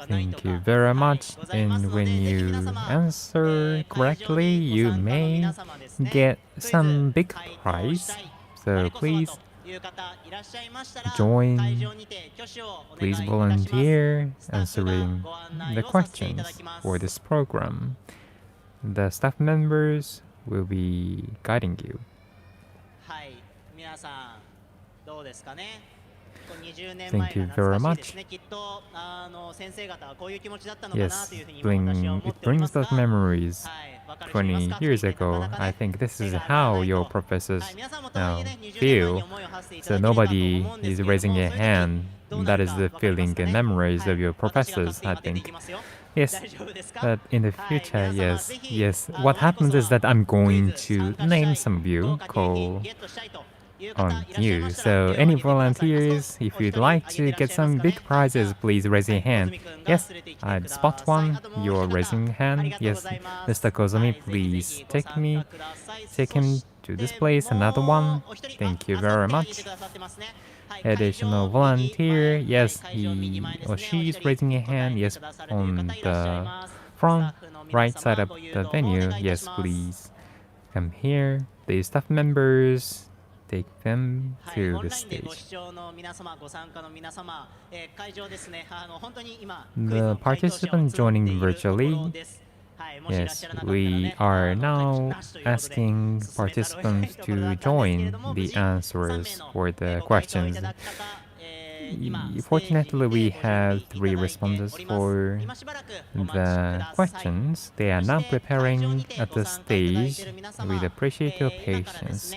Thank you very much. And when you answer correctly, you may get some big prize. So please join. Please volunteer answering the questions for this program. The staff members will be guiding you. Thank you very much. Yes, it brings back memories. 20 years ago, I think this is how your professors now feel. So nobody is raising a hand. That is the feeling and memories of your professors, I think. Yes, but in the future, yes. What happens is that I'm going to name some of you, call on you. So any volunteers, if you'd like to get some big prizes, please raise your hand. Yes, I spot one. You're raising your hand. Yes, Mr. Kozumi, please take him to this place. Another one. Thank you very much. Additional volunteer. Yes, he or she is raising a hand. Yes, on the front right side of the venue. Yes, please come here. The staff members, take them to the stage. The participants joining virtually. Yes, we are now asking participants to join the answers for the questions. Fortunately, we have 3 responders for the questions. They are now preparing at the stage. We'd appreciate your patience.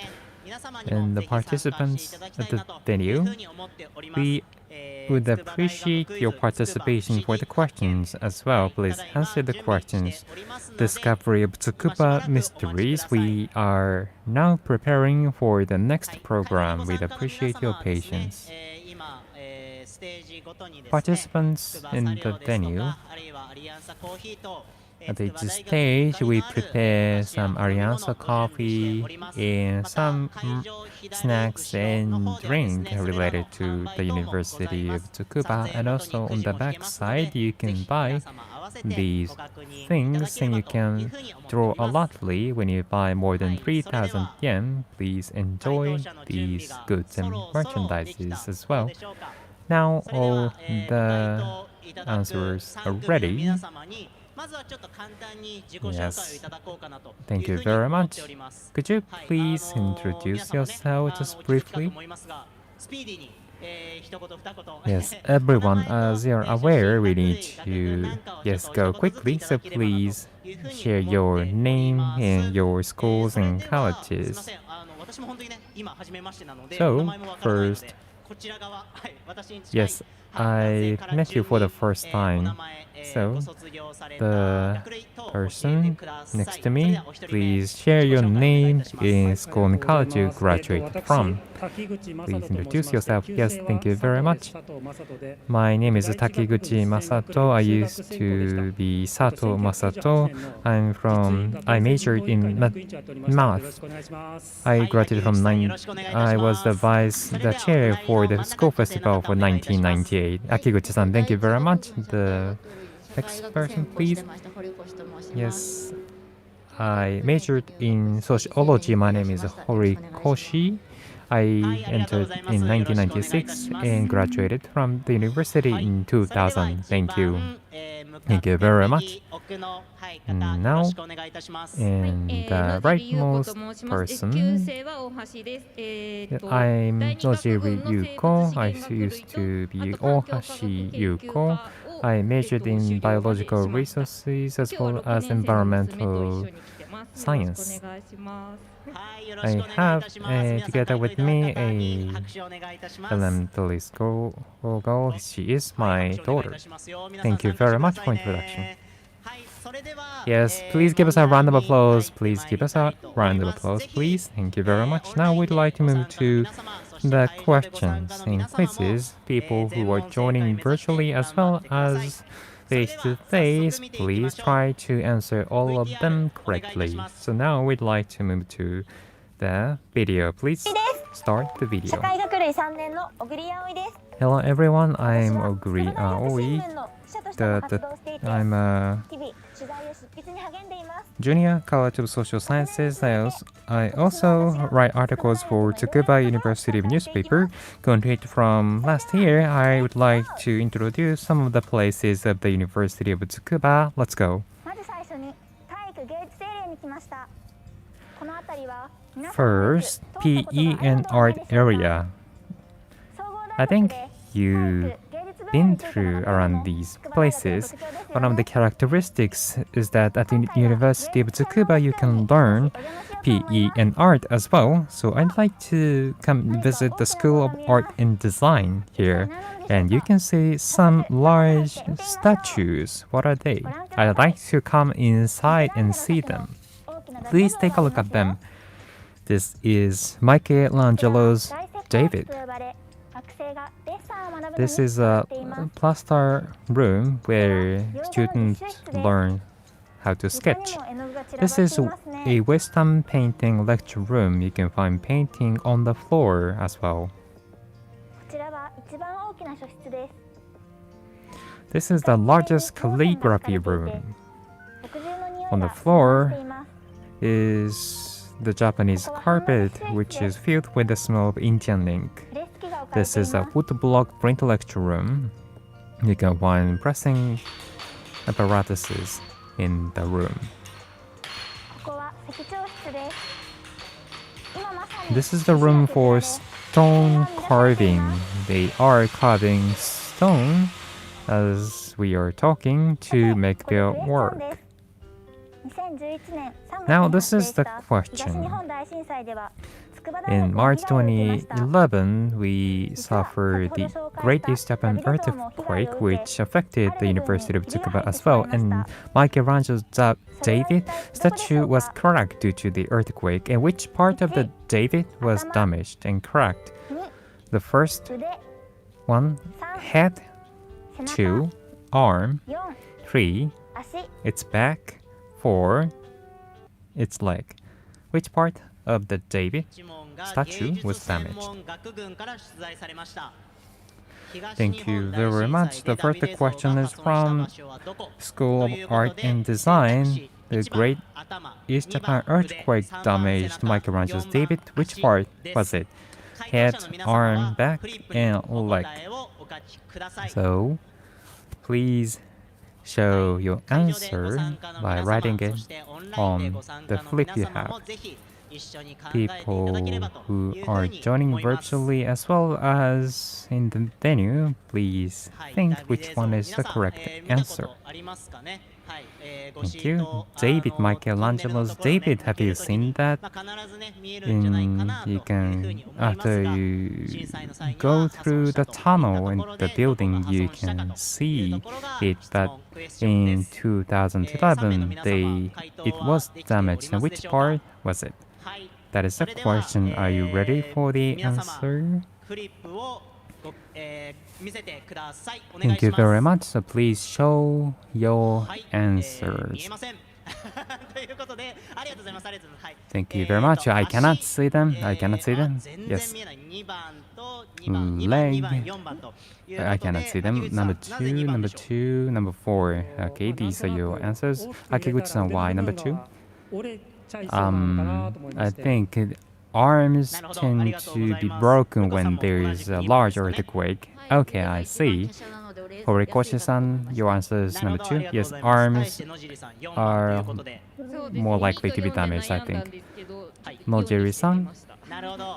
And the participants at the venue, we would appreciate your participation for the questions as well. Please answer the questions. Discovery of Tsukuba Mysteries. We are now preparing for the next program. We'd appreciate your patience. Participants in the venue, at each stage, we prepare some Ariansa coffee and some snacks and drink related to the University of Tsukuba. And also on the back side, you can buy these things and you can draw a lottery when you buy more than 3,000 yen. Please enjoy these goods and merchandises as well. Now all the answers are ready. Yes. Thank you very much. Could you please introduce yourself just briefly? Yes, everyone, as you're aware, we need to go quickly, so please share your name and your schools and colleges. So, first, yes, I met you for the first time. So, the person next to me, please share your name and school and college you graduated from. Please introduce yourself. Yes, thank you very much. My name is Takiguchi Masato. I used to be Sato Masato. I majored in math. I graduated from I was the chair for the school festival for 1998. Akiguchi-san, thank you very much. The next person, please. Yes, I majored in sociology. My name is Horikoshi. I entered in 1996 and graduated from the university in 2000. Thank you. Thank you very much. Now, in the rightmost person, I'm Nojiri Yuko. I used to be Ohashi Yuko. I majored in biological resources as well as environmental science. I have, together with me, a elementary school girl. She is my daughter. Thank you very much for introduction. Yes, please give us a round of applause. Please give us a round of applause, please. Thank you very much. Now we'd like to move to the questions and quizzes. People who are joining virtually as well as face-to-face, please try to answer all of them correctly. So now we'd like to move to the video. Please start the video. Hello everyone, I'm Oguri Aoi. I'm a junior college of social sciences. I also write articles for Tsukuba University newspaper. Continued from last year, I would like to introduce some of the places of the University of Tsukuba. Let's go. First, PE and art area. I think you've been through around these places. One of the characteristics is that at the University of Tsukuba you can learn PE and art as well. So I'd like to come visit the School of Art and Design here. And you can see some large statues. What are they? I'd like to come inside and see them. Please take a look at them. This is Michelangelo's David. This is a plaster room where students learn how to sketch. This is a Western painting lecture room. You can find painting on the floor as well. This is the largest calligraphy room. On the floor is the Japanese carpet, which is filled with the smell of Indian ink. This is a woodblock print lecture room. You can find pressing apparatuses in the room. This is the room for stone carving. They are carving stone as we are talking to make their work. Now this is the question. In March 2011, we suffered the Great East Japan earthquake, which affected the University of Tsukuba as well. And Michelangelo's David statue was cracked due to the earthquake. And which part of the David was damaged and cracked? The first one, head. 2, arm. 3, its back. 4, its leg. Which part of the David statue was damaged? Thank you very much. The first question is from School of Art and Design. The Great East Japan earthquake damaged Michelangelo's David. Which part was it? Head, arm, back, and leg. So, please show your answer by writing it on the flip you have. People who are joining virtually as well as in the venue, please think which one is the correct answer. Thank you. David, Michelangelo's David, have you seen that? You can, after you go through the tunnel in the building, you can see it that in 2011 it was damaged. And which part was it? That is the question. Are you ready for the answer? Thank you very much. So please show your answers. Thank you very much. I cannot see them. I cannot see them. Yes. Leg. I cannot see them. Number 2, number 2, number 4. Okay, these are your answers. Akiguchi-san, why number 2? I think arms tend to be broken when there is a large earthquake. Okay, I see. Horikoshi-san, your answer is number 2. Yes, arms are more likely to be damaged, I think. Nojiri-san?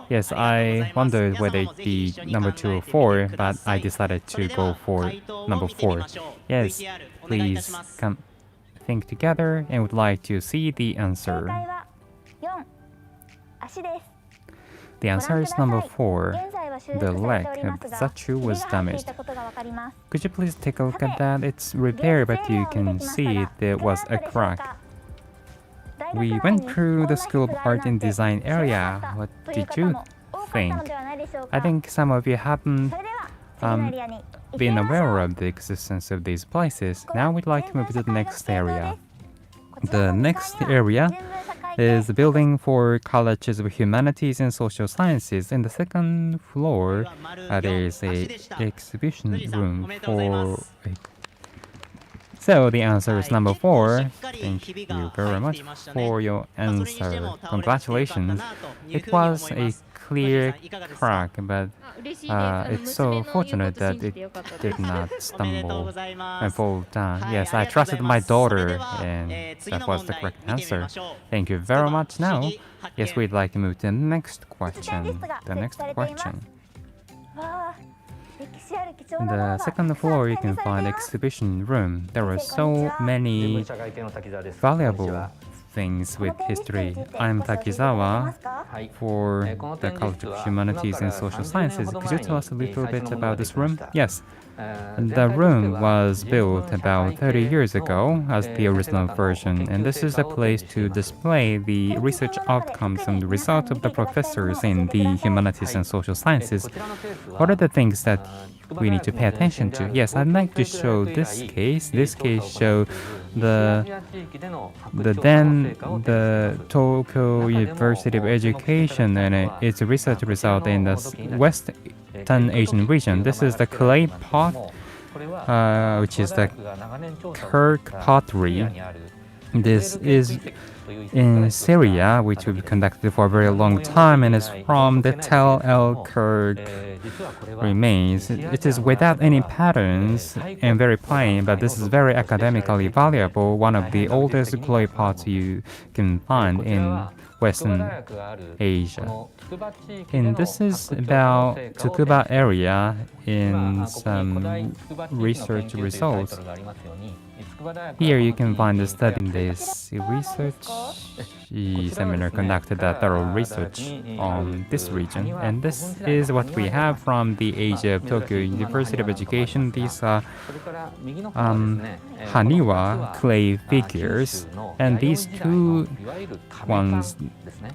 Yes, I wondered whether it be number 2 or 4, but I decided to go for number 4. Yes, please come think together and would like to see the answer. The answer is number 4. The leg of the statue was damaged. Could you please take a look at that? It's repaired, but you can see there was a crack. We went through the School of Art and Design area. What did you think? I think some of you haven't been aware of the existence of these places. Now we'd like to move to the next area. The next area is the building for colleges of humanities and social sciences. In the second floor, there is a exhibition room for. So the answer is number 4. Thank you very much for your answer. Congratulations. It was a clear crack, but it's so fortunate that it did not stumble and fall down. Yes, I trusted my daughter, and that was the correct answer. Thank you very much. Now, yes, we'd like to move to the next question. The next question. In the second floor, you can find exhibition room. There are so many valuable things with history. I'm Takizawa for the College of Humanities and Social Sciences. Could you tell us a little bit about this room? Yes. The room was built about 30 years ago as the original version, and this is a place to display the research outcomes and the result of the professors in the humanities and social sciences. What are the things that we need to pay attention to? Yes, I'd like to show this case. This case shows the Tokyo University of Education and its research result in the Western Asian region. This is the clay pot, which is the Kirk pottery. This is in Syria, which we've conducted for a very long time, and is from the Tel El Kirk remains. It is without any patterns and very plain, but this is very academically valuable. One of the oldest clay pots you can find in Western Asia. And this is about Tsukuba area in some research results. Here you can find the study in this research seminar conducted a thorough research on this region. And this is what we have from the Asia of Tokyo University of Education. These are Haniwa clay figures, and these two ones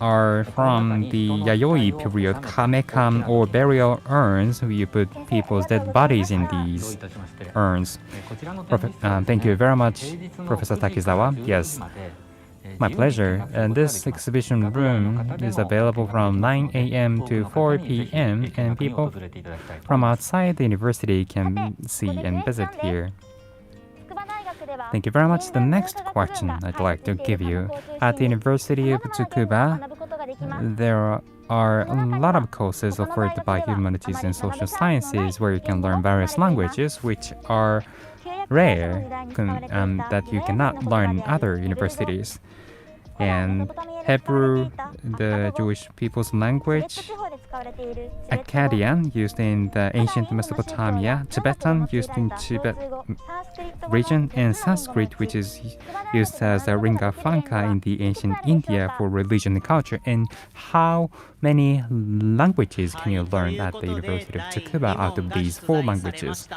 are from the Yayoi period, kamekan or burial urns. You put people's dead bodies in these urns. Thank you very much, Professor Takizawa. Yes, my pleasure. And this exhibition room is available from 9 a.m. to 4 p.m. and people from outside the university can see and visit here. Thank you very much. The next question I'd like to give you. At the University of Tsukuba, there are a lot of courses offered by humanities and social sciences where you can learn various languages which are rare that you cannot learn in other universities. And Hebrew, the Jewish people's language, Akkadian, used in the ancient Mesopotamia, Tibetan, used in Tibet region, and Sanskrit, which is used as a lingua franca in the ancient India for religion and culture. And how many languages can you learn at the University of Tsukuba out of these 4 languages?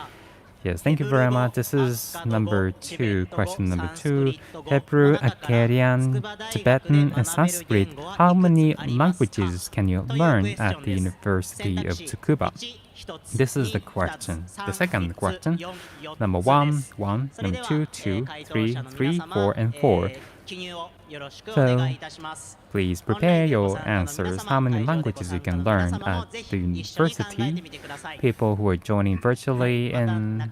Yes, thank you very much. This is number 2, question number 2. Hebrew, Akkadian, Tibetan, and Sanskrit. How many languages can you learn at the University of Tsukuba? This is the question. The second question. Number 1, 1. Number 2, 2. 3, 3, 4, and 4. please prepare your answers. How many languages you can learn at the university? People who are joining virtually and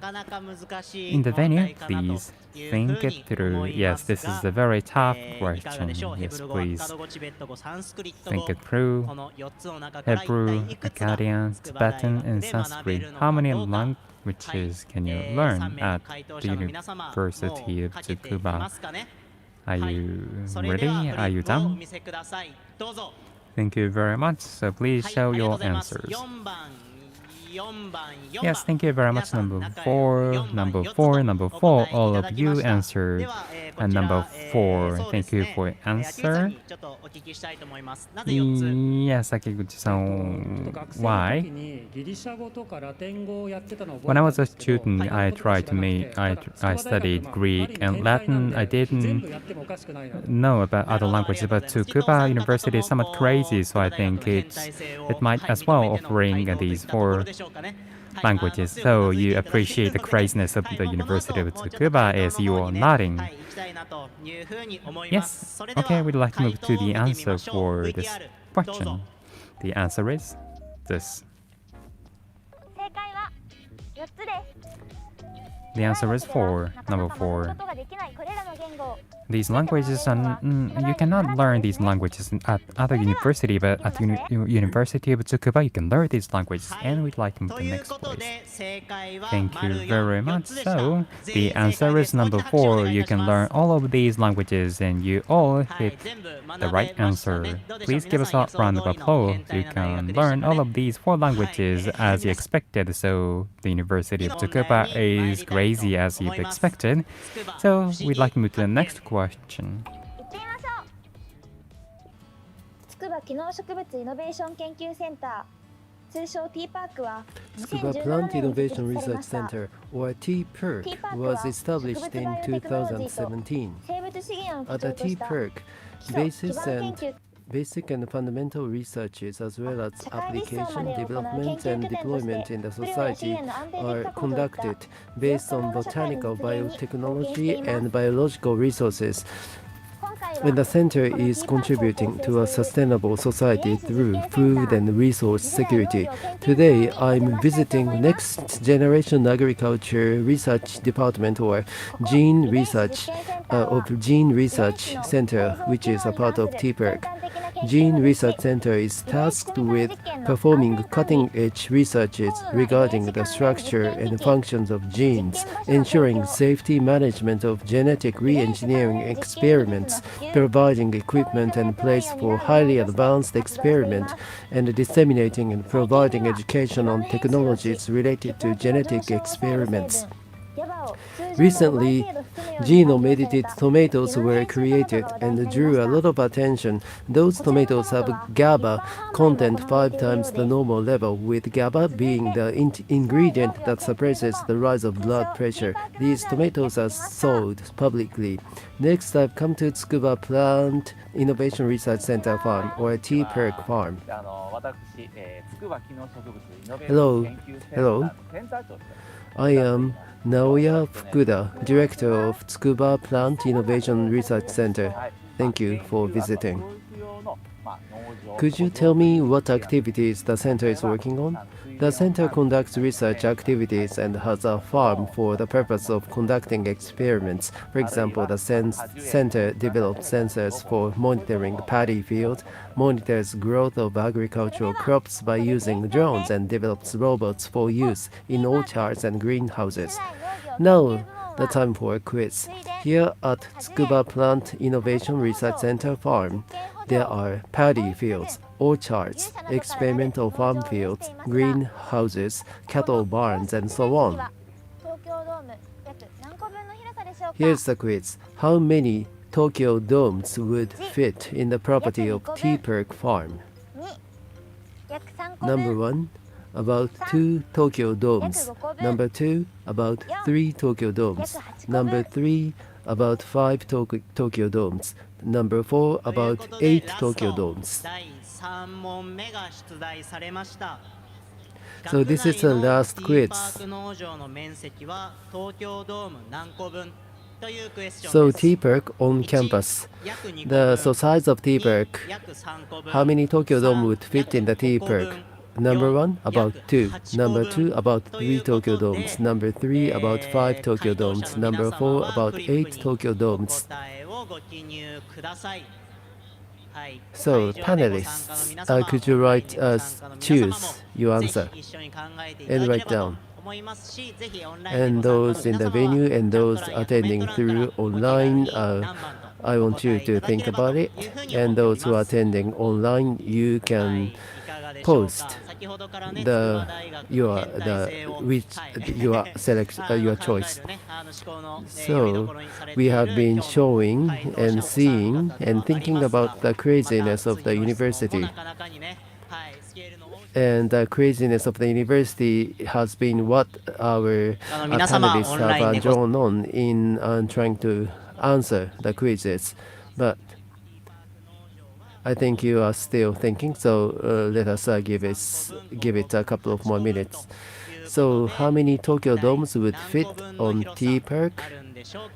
in the venue, please think it through. Yes, this is a very tough question. Yes, please think it through. Hebrew, Akkadian, Tibetan, and Sanskrit. How many languages can you learn at the University of Tsukuba? Are you ready? Are you done? Thank you very much. So please show your answers. Yes, thank you very much. Number four. All of you answered. And number 4, thank you for your answer. Yes, Akiguchi-san, why? When I was a student, I tried to I studied Greek and Latin. I didn't know about other languages, but Tsukuba University is somewhat crazy, so I think it might as well offering these 4 languages. So you appreciate the craziness of the University of Tsukuba as you are nodding. Yes. Okay, we'd like to move to the answer for this question. The answer is this. The answer is 4, number 4. These languages, you cannot learn these languages at other university, but at University of Tsukuba, you can learn these languages, and we'd like to move to the next place. Thank you very much. So, the answer is number 4. You can learn all of these languages, and you all hit the right answer. Please give us a round of applause. You can learn all of these 4 languages as you expected, so the University of Tsukuba is crazy as you expected. So, we'd like to move to the next question.
Tsukuba Plant Innovation Research Center, or TPERC, was established in 2017. At the TPERC, basic and fundamental researches as well as application, development, and deployment in the society are conducted based on botanical biotechnology and biological resources. And the center is contributing to a sustainable society through food and resource security. Today, I'm visiting Next Generation Agriculture Research Department, or Gene Research Center, which is a part of TPERC. Gene Research Center is tasked with performing cutting-edge researches regarding the structure and functions of genes, ensuring safety management of genetic re-engineering experiments, providing equipment and place for highly advanced experiment, and disseminating and providing education on technologies related to genetic experiments. Recently, genome-edited tomatoes were created and drew a lot of attention. Those tomatoes have GABA content 5 times the normal level, with GABA being the ingredient that suppresses the rise of blood pressure. These tomatoes are sold publicly. Next, I've come to Tsukuba Plant Innovation Research Center Farm, or TPERC Farm. Hello. I am Naoya Fukuda, Director of Tsukuba Plant Innovation Research Center. Thank you for visiting. Could you tell me what activities the center is working on? The center conducts research activities and has a farm for the purpose of conducting experiments. For example, the center develops sensors for monitoring paddy fields, monitors growth of agricultural crops by using drones, and develops robots for use in orchards and greenhouses. Now, the time for a quiz. Here at Tsukuba Plant Innovation Research Center Farm, there are paddy fields, orchards, experimental farm fields, greenhouses, cattle barns, and so on. Here's the quiz. How many Tokyo domes would fit in the property of TPERC Farm? Number 1, about 2 Tokyo domes. Number 2, about 3 Tokyo domes. Number 3, about 5 Tokyo domes. Number 4, about 8 Tokyo domes. So this is the last quiz. So T-Perk on campus. So size of T-Perk. How many Tokyo Dome would fit in the T-Perk? Number 1, about 2. Number 2, about 3 Tokyo Domes. Number 3, about 5 Tokyo Domes. Number 4, about 8 Tokyo Domes. So, panelists, could you choose your answer and write down? And those in the venue and those attending through online, I want you to think about it. And those who are attending online, you can post your choice. So we have been showing and seeing and thinking about the craziness of the university. And the craziness of the university has been what our panelists have drawn on in trying to answer the quizzes. But I think you are still thinking, so let us give it a couple of more minutes. So how many Tokyo Domes would fit on T-Perk?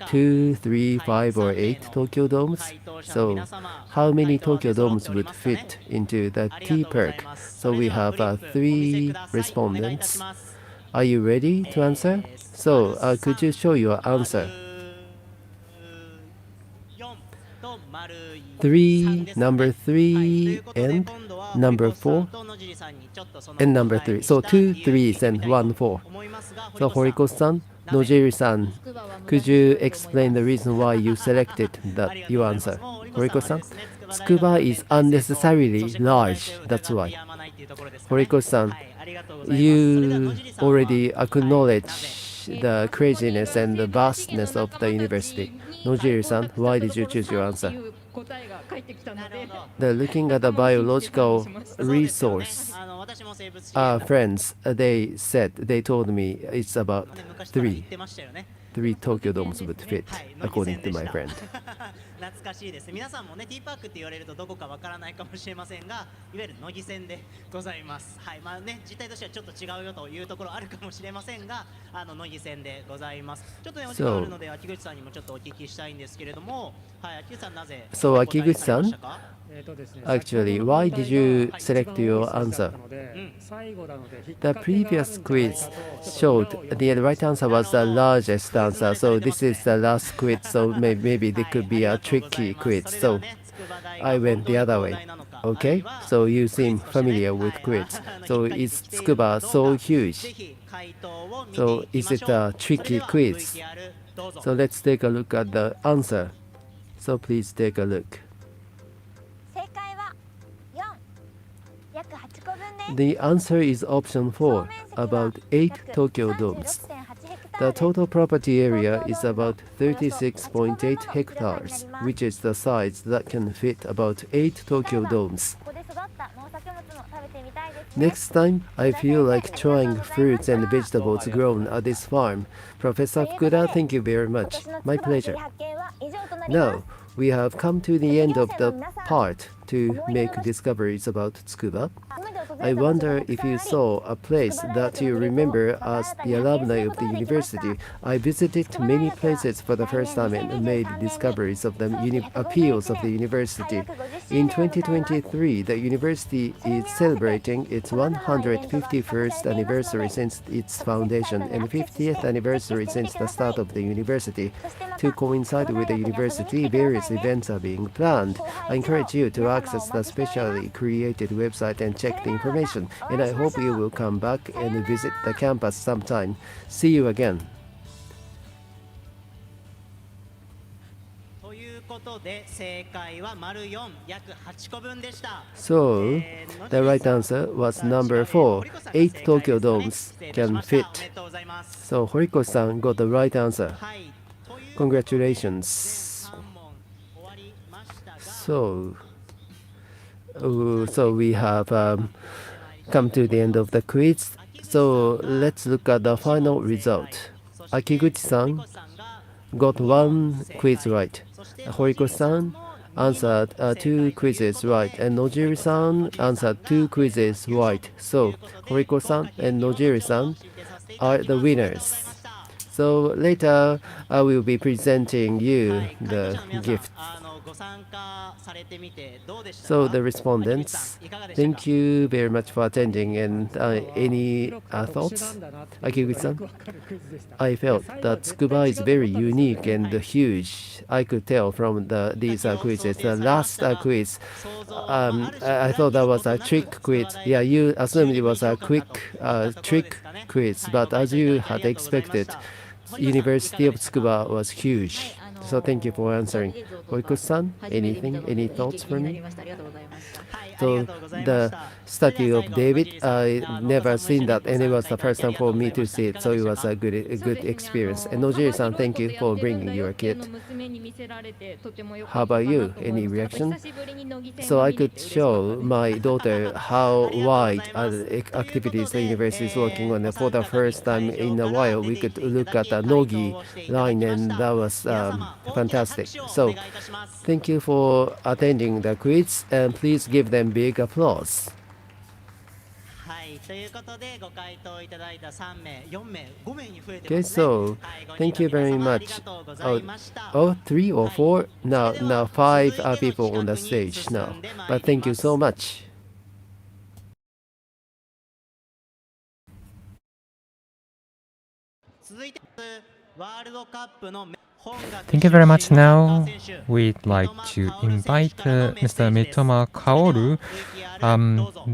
2, 3, 5, or 8 Tokyo Domes? So how many Tokyo Domes would fit into the T-Perk? So we have 3 respondents. Are you ready to answer? So could you show your answer? 3, number 3, and number 4, and number 3. So 2 3s and 1 4. So Horiko-san, Nojiri-san, could you explain the reason why you selected your answer? Horiko-san, Tsukuba is unnecessarily large, that's why. Horiko-san, you already acknowledge the craziness and the vastness of the university. Nojiri-san, why did you choose your answer? Looking at the biological resource, friends, they told me it's about 3 Tokyo Domes would fit, according to my friend.
懐かしいです。皆さんもね、ティーパークって言われるとどこかわからないかもしれませんが、いわゆる乃木線でございます。はい、まあね、実態としてはちょっと違うよというところあるかもしれませんが、乃木線でございます。ちょっとね、お時間あるので、秋口さんにもちょっとお聞きしたいんですけれども、はい、秋口さんなぜ？
So Akiguchi-san, actually, why did you select your answer? The previous quiz showed the right answer was the largest answer, so this is the last quiz, so maybe there could be a tricky quiz, so I went the other way. Okay, so you seem familiar with quiz. So is Tsukuba so huge? So is it a tricky quiz? So let's take a look at the answer. So please take a look. The answer is option 4, about 8 Tokyo Domes. The total property area is about 36.8 hectares, which is the size that can fit about 8 Tokyo Domes. Next time, I feel like trying fruits and vegetables grown at this farm. Professor Fukuda, thank you very much. My pleasure. Now, we have come to the end of the part to make discoveries about Tsukuba. I wonder if you saw a place that you remember as the alumni of the university. I visited many places for the first time and made discoveries of the appeals of the university. In 2023, the university is celebrating its 151st anniversary since its foundation and 50th anniversary since the start of the university. To coincide with the university, various events are being planned. I encourage you to access the specially created website and check the information, and I hope you will come back and visit the campus sometime. See you again. So, the right answer was number 4. 8 Tokyo Domes can fit. So, Horiko-san got the right answer. Congratulations. So we have come to the end of the quiz. So let's look at the final result. Akiguchi-san got 1 quiz right. Horiko-san answered 2 quizzes right, and Nojiri-san answered 2 quizzes right. So Horiko-san and Nojiri-san are the winners. So later, I will be presenting you the gift. So the respondents, thank you very much for attending. And any thoughts? Akiguchi-san? I felt that Tsukuba is very unique and huge. I could tell from these quizzes. The last quiz, I thought that was a trick quiz. Yeah, you assumed it was a quick trick quiz, but as you had expected, University of Tsukuba was huge. So thank you for answering. Oikuchi-san, anything, any thoughts for me? So the statue of David, I never seen that, and it was the first time for me to see it. So it was a good experience. And Nojiri-san, thank you for bringing your kid. How about you? Any reaction? So I could show my daughter how wide activities the university is working on. For the first time in a while, we could look at the Nogi line, and that was fantastic. So thank you for attending the quiz, and please give them big applause. Okay, so thank you very much. Oh, 3 or 4? Now 5 people on the stage now. But thank you so much.
Thank you very much. Now we'd like to invite Mr. Mitoma Kaoru,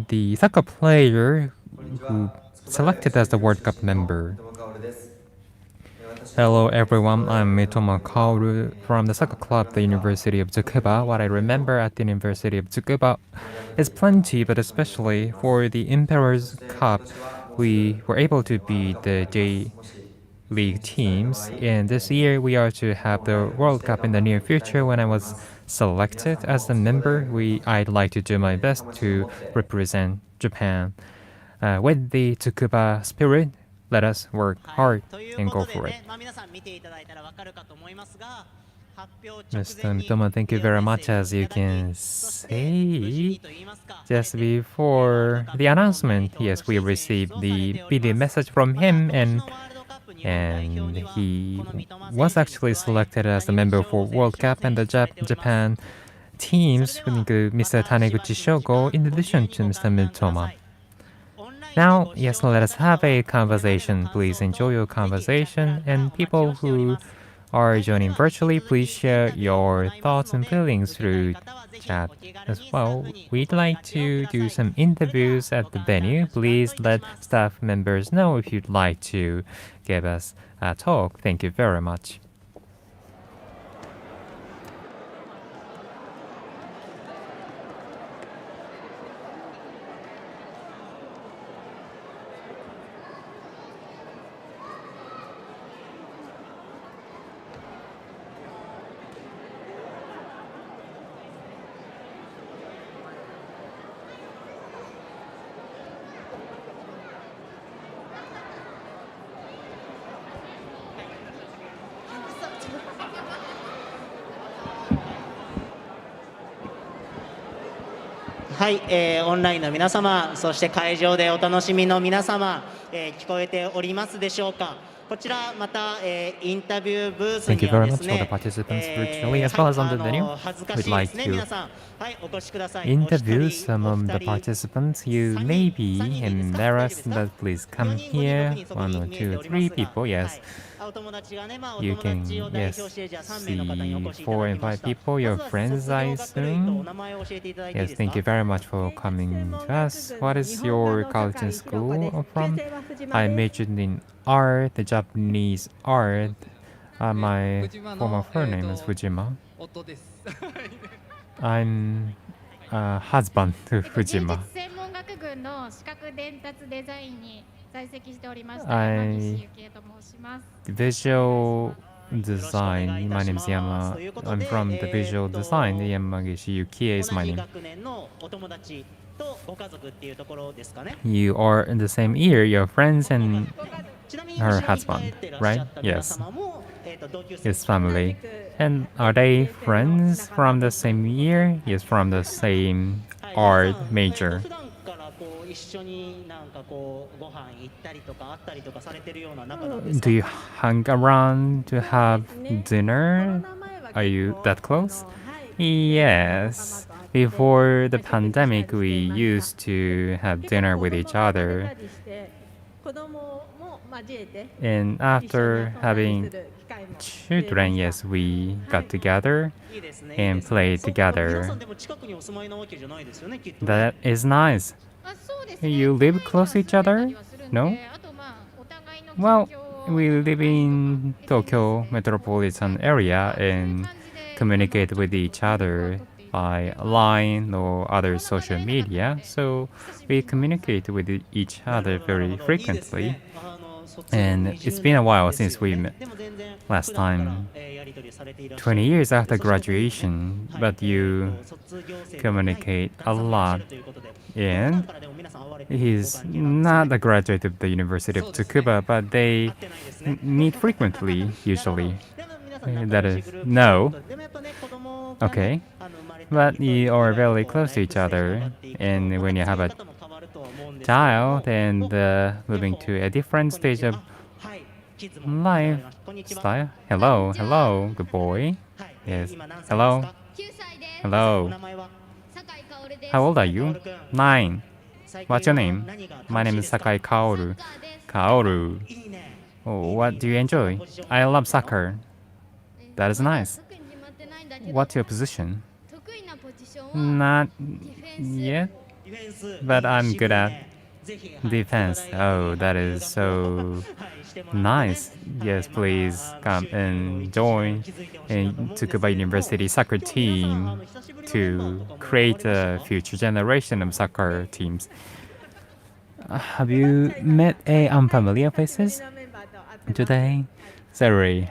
the soccer player who selected as the World Cup member. Hello everyone, I'm Mitoma Kaoru from the soccer club, the University of Tsukuba. What I remember at the University of Tsukuba is plenty, but especially for the Emperor's Cup, we were able to beat the J-League teams, and this year we are to have the World Cup in the near future. When I was selected as a member, I'd like to do my best to represent Japan. With the Tsukuba spirit, let us work hard and go for it. Mr. Mitoma, thank you very much. As you can see, just before the announcement, yes, we received the video message from him, and he was actually selected as a member for World Cup and the Japan teams, Mr. Taneguchi Shogo, in addition to Mr. Mitoma. Now, yes, let us have a conversation. Please enjoy your conversation, and people who are joining virtually, please share your thoughts and feelings through chat as well. We'd like to do some interviews at the venue. Please let staff members know if you'd like to give us a talk. Thank you very much.
はい、オンラインの皆様、そして会場でお楽しみの皆様、聞こえておりますでしょうか。こちらまた、インタビューブースにはですね、恥ずかしいですね、皆さん。はい、お越しください。
Interview some of the participants. You may be embarrassed, but please come here. 1 or 2 or 3 people, yes. You can, yes, see 4 and 5 people, your friends, I assume. Yes, thank you very much for coming to us. What is your college and school from? I majored in art, the Japanese art. My former surname is Fujima. I'm husband to Fujima. I visual design. My name is Yama. I'm from the visual design. Yamagishi Yukie is my name. You are in the same year. Your friends and her husband, right? Yes. His family. And are they friends from the same year? Yes, from the same art major.
一緒になんかこうご飯行ったりとか会ったりとかされてるような仲なんですか？
Do you hang around to have dinner? Are you that close? Yes. Before the pandemic, we used to have dinner with each other. And after having children, yes, we got together and played together. That is nice. You live close to each other? No? Well, we live in Tokyo metropolitan area and communicate with each other by line or other social media. So we communicate with each other very frequently. And it's been a while since we met last time, 20 years after graduation, but you communicate a lot. And he's not a graduate of the University of Tsukuba, but they meet frequently, usually. That is, no. Okay. But you are very close to each other, and when you have a child and moving to a different stage of lifestyle. Hello, hello, good boy. Yes, hello, hello. How old are you? 9. What's your name? My name is Sakai Kaoru. Kaoru. Oh, what do you enjoy? I love soccer. That is nice. What's your position? Not yet, but I'm good at defense. Oh, that is so nice. Yes, please come and join in Tsukuba University soccer team to create a future generation of soccer teams. Have you met a unfamiliar faces today? Sorry.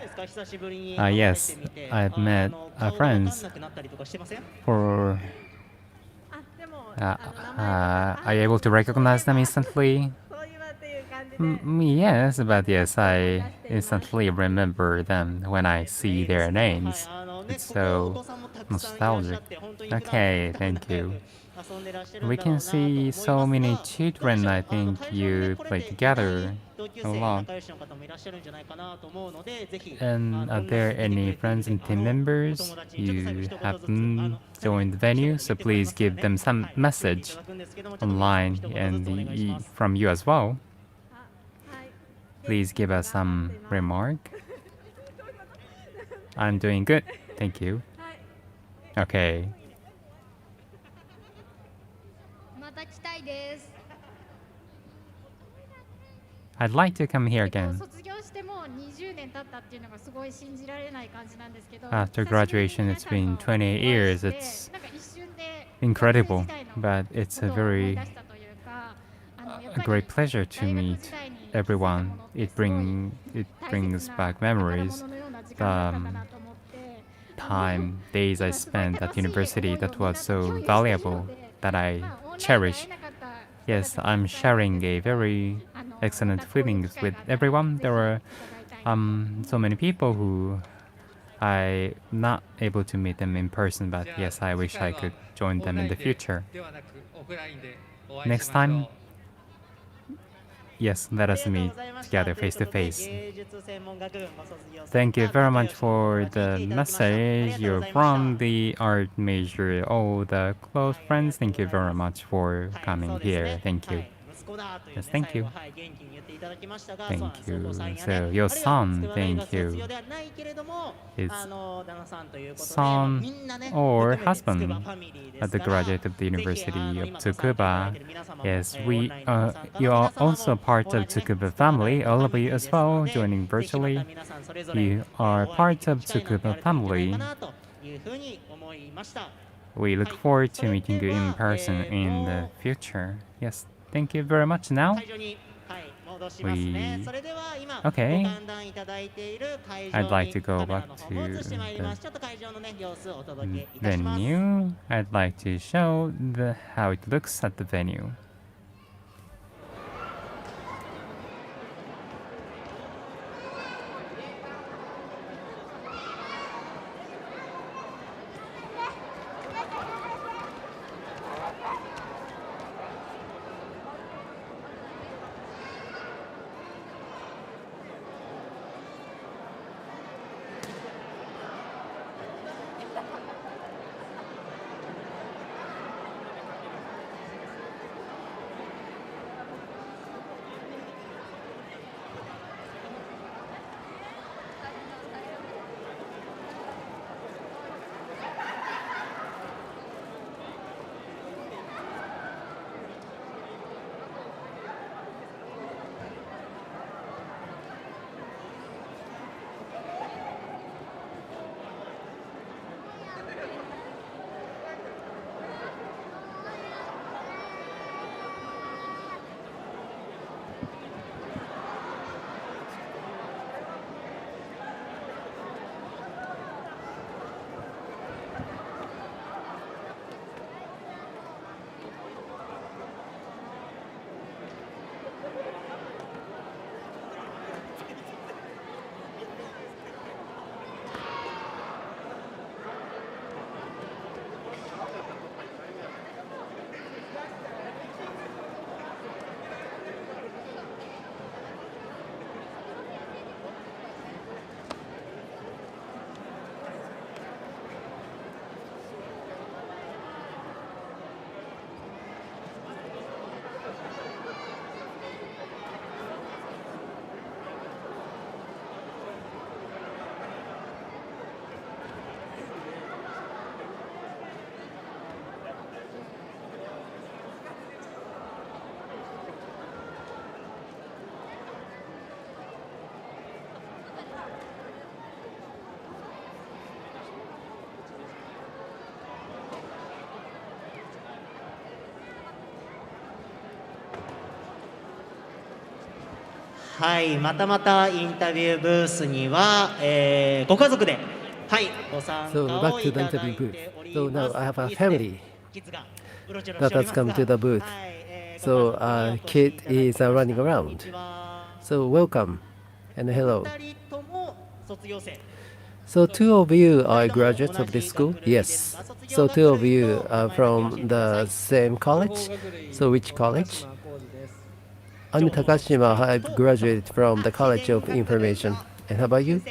Yes, I've met friends for. Are you able to recognize them instantly? Yes, but yes, I instantly remember them when I see their names. It's so nostalgic. Okay, thank you. We can see so many children. I think you play together a lot. And are there any friends and team members you haven't joined the venue? So please give them some message online and from you as well. Please give us some remark. I'm doing good. Thank you. Okay. I'd like to come here again. After graduation, it's been 28 years. It's incredible, but it's a great pleasure to meet everyone. It brings back memories. Days I spent at university that was so valuable that I cherish. Yes, I'm sharing a very excellent feelings with everyone. There were so many people who I'm not able to meet them in person, but yes, I wish I could join them in the future. Next time, yes, let us meet together face to face. Thank you very much for the message. You're from the art major. All the close friends, thank you very much for coming here. Thank you. Yes, thank you. Thank you. So your son, thank you. His son or husband at the graduate of the University of Tsukuba. Yes, you are also part of Tsukuba family, all of you as well, joining virtually. You are part of Tsukuba family. We look forward to meeting you in person in the future. Yes, thank you very much. Now, okay. I'd like to go back to the venue. I'd like to show how it looks at the venue.
はい、またまたインタビューブースには、ご家族で、はい、ご参加
So
を
back
い
to the
ただい
interview
て
booth.
おり
So
ます。
now I have a
いいですね
family
キッズがうろちょろ
that
しており
has
ます
come
が
to the booth.
はい、
So
ご家族にお越し
kid
いただき
is
ました。
running
こん
around.
にちは。
So welcome and
お
hello.
二人とも卒業生。
So two of you are graduates of this school? Yes. So two of you are from the same college? So which college? I'm Takashima. I've graduated from the College of Information. And how about you?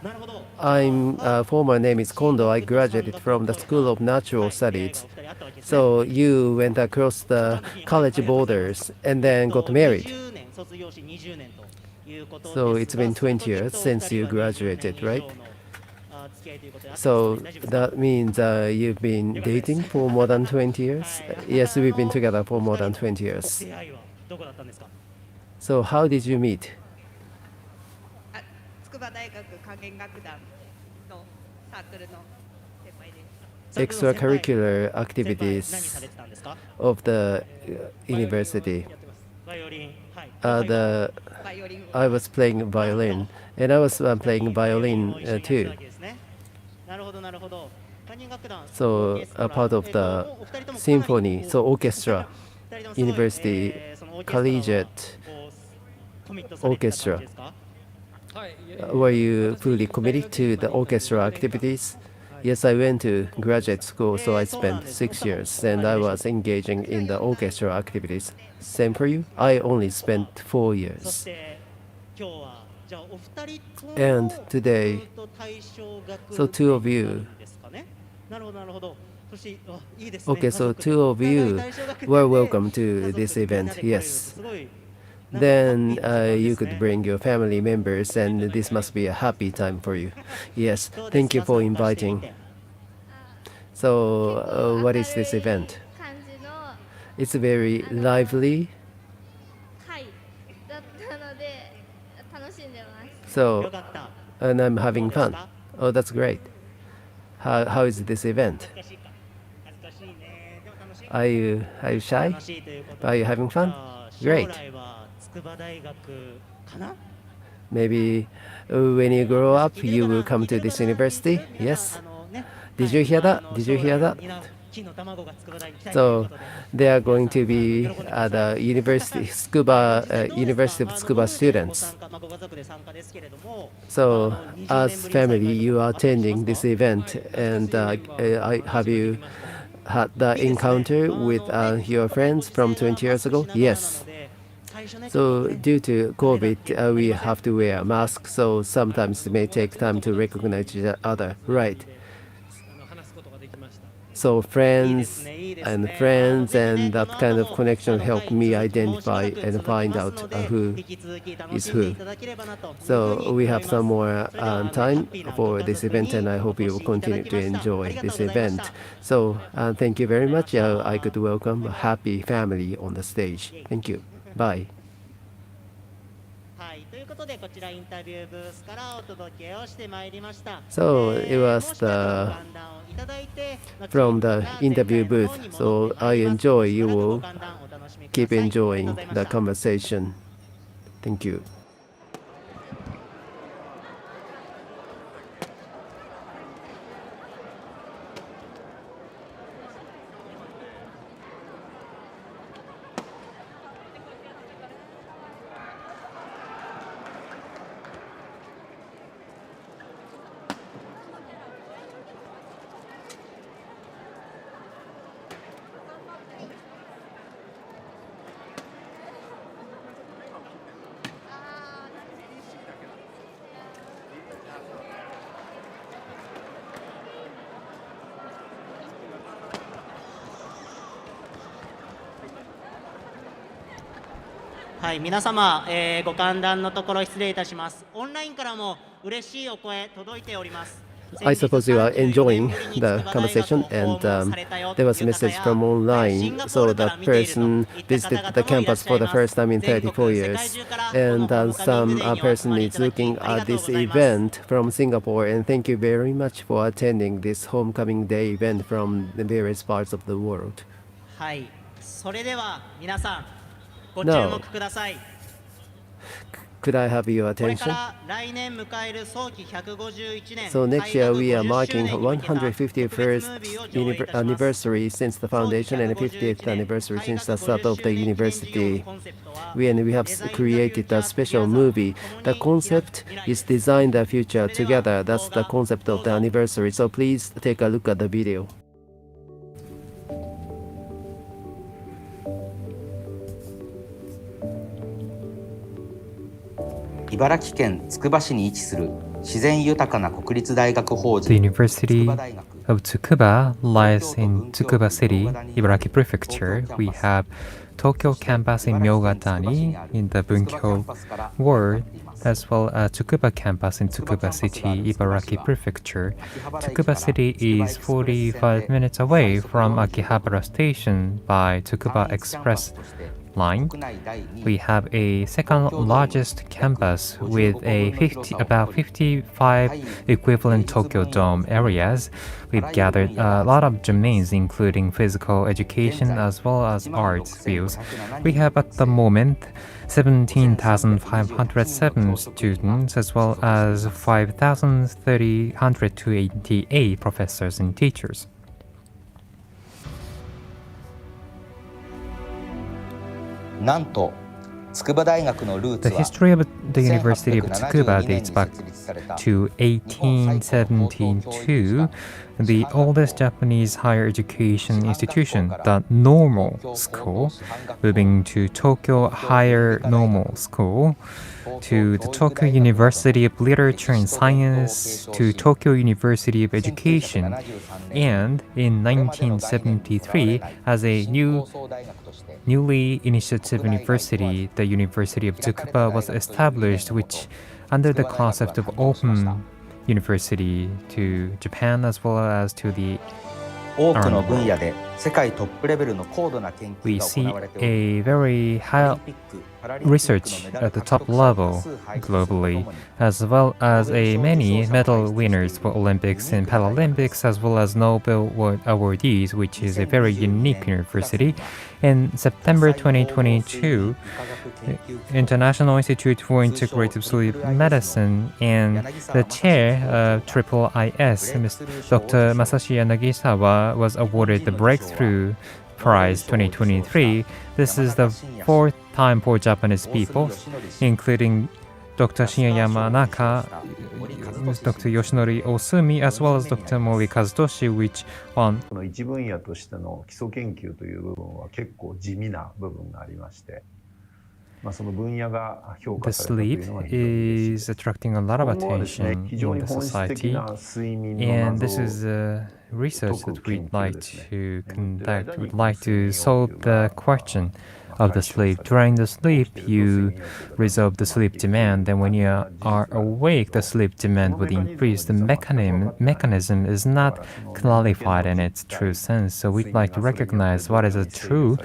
なるほど。
I'm former name is Kondo. I graduated from the School of Natural Studies. So you went across the college borders and then got married.
20年卒業し20年ということですが
So it's been 20 years since you graduated, right?
あ付き合いということであって
So
大丈夫ですか
that means you've been dating for more than 20 years? Yes, we've been together for more than 20 years.
出会いはどこだったんですか
So how did you meet?
筑波大学科研楽団のサークルの先輩です。
Extracurricular
先輩何
activities
されてたんですか
of the university.
バイオリンはい
I was playing violin, and I was playing violin
一緒にやってた
too.
わけですねなるほどなるほど科研楽団
So a part of the symphony, so orchestra, university, collegiate orchestra. Were you fully committed to the orchestra activities? Yes, I went to graduate school, so I spent 6 years, and I was engaging in the orchestra activities. Same for you? I only spent 4 years.
して今日はじゃあお二人とも
And today,
ずっと対象学
so two of you,
ですかねなるほどなるほdoそしてあいいですね
okay, so two of you were welcome to this event. Yes.
すごい
Then you could bring your family members, and this must be a happy time for you. Yes, thank you for inviting. So, what is this event?
感じの
It's very lively.
会だったので楽しんでます
So,
よかった
and I'm having fun. Oh, that's great. How is this event?
恥ずかしいか恥ずかしいねでも楽しい
Are you shy?
楽しいということで
Are you having
じゃ
fun?
あ
Great.
将来は筑波大学かな
Maybe when you grow up, you will come to this university. Yes. Did you hear that? Did you hear that?
金の卵が筑波大に来たいという
So
ことで
they are going to be the University of Tsukuba students.
まあご家族で参加ですけれども
So as family, you are attending this event, and have you had the encounter with your friends from 20 years ago? Yes. So due to COVID, we have to wear a mask, so sometimes it may take time to recognize each other. Right. So friends and that kind of connection helped me identify and find out who is who. So we have some more time for this event, and I hope you will continue to enjoy this event. So thank you very much. I could welcome a happy family on the stage. Thank you. Bye.
はいということでこちらインタビューブースからお届けをしてまいりました
So it was from the interview booth. So I enjoy. You will keep enjoying the conversation. Thank you.
「はい皆様、ご歓談のところ失礼いたしますオンラインからも嬉しいお声届いております
I suppose you are enjoying the conversation, and there was a message from online. So that person visited the campus for the first time in 34 years, and some person is looking at this event from Singapore. And thank you very much for attending this homecoming day event from the various parts of the world.
はいそれでは皆さんご注
Now,
目ください
Could I have your
これ
attention?
から来年迎える早期151年
So next year we are marking
151st
anniversary since the foundation and 50th anniversary since the start of the university. When we have created a special movie, the concept is design the future together. That's the concept of the anniversary. So please take a look at the video.
茨城県つくば市に位置する自然豊かな国立大学法
The
人
University of Tsukuba lies in Tsukuba City, Ibaraki Prefecture. We have Tokyo campus in Myogatani in the Bunkyo ward, as well as Tsukuba campus in Tsukuba City, Ibaraki Prefecture. Tsukuba City is 45 minutes away from Akihabara Station by Tsukuba Express line. We have a second largest campus with about 55 equivalent Tokyo Dome areas. We've gathered a lot of domains including physical education as well as arts fields. We have at the moment 17,507 students as well as 5,328 professors and teachers. The history of the University of Tsukuba dates back to 1872. The oldest Japanese higher education institution, the Normal School, moving to Tokyo Higher Normal School, to the Tokyo University of Literature and Science, to Tokyo University of Education, and in 1973, as a newly initiative university, the University of Tsukuba was established, which under the concept of open university to Japan as well as to the army. We see a very high research at the top level globally, as well as many medal winners for Olympics and Paralympics, as well as Nobel awardees, which is a very unique university. In September 2022, International Institute for Integrative Sleep Medicine and the chair of IIIS, Dr. Masashi Yanagisawa, was awarded the Breakthrough Prize 2023. This is the fourth time for Japanese people, including Dr. Shinya Yamanaka, Dr. Yoshinori Osumi, as well as Dr. Mori Kazutoshi, which won.
一分野としての基礎研究という部分は結構地味な部分がありまして、その分野が評価
The
されたとい
sleep
うのは非常に
is attracting a lot of
今後はですね、
attention
非常
in
に
the
本質的
society,
な睡眠の
and
謎
this
を
is research that we'd like to conduct. We'd like to
睡眠
solve
欲求が
the question of the sleep. During the sleep, you resolve the sleep demand, and when you are awake, the sleep demand would increase. The mechanism is not clarified in its true sense, so we'd like to recognize what is a true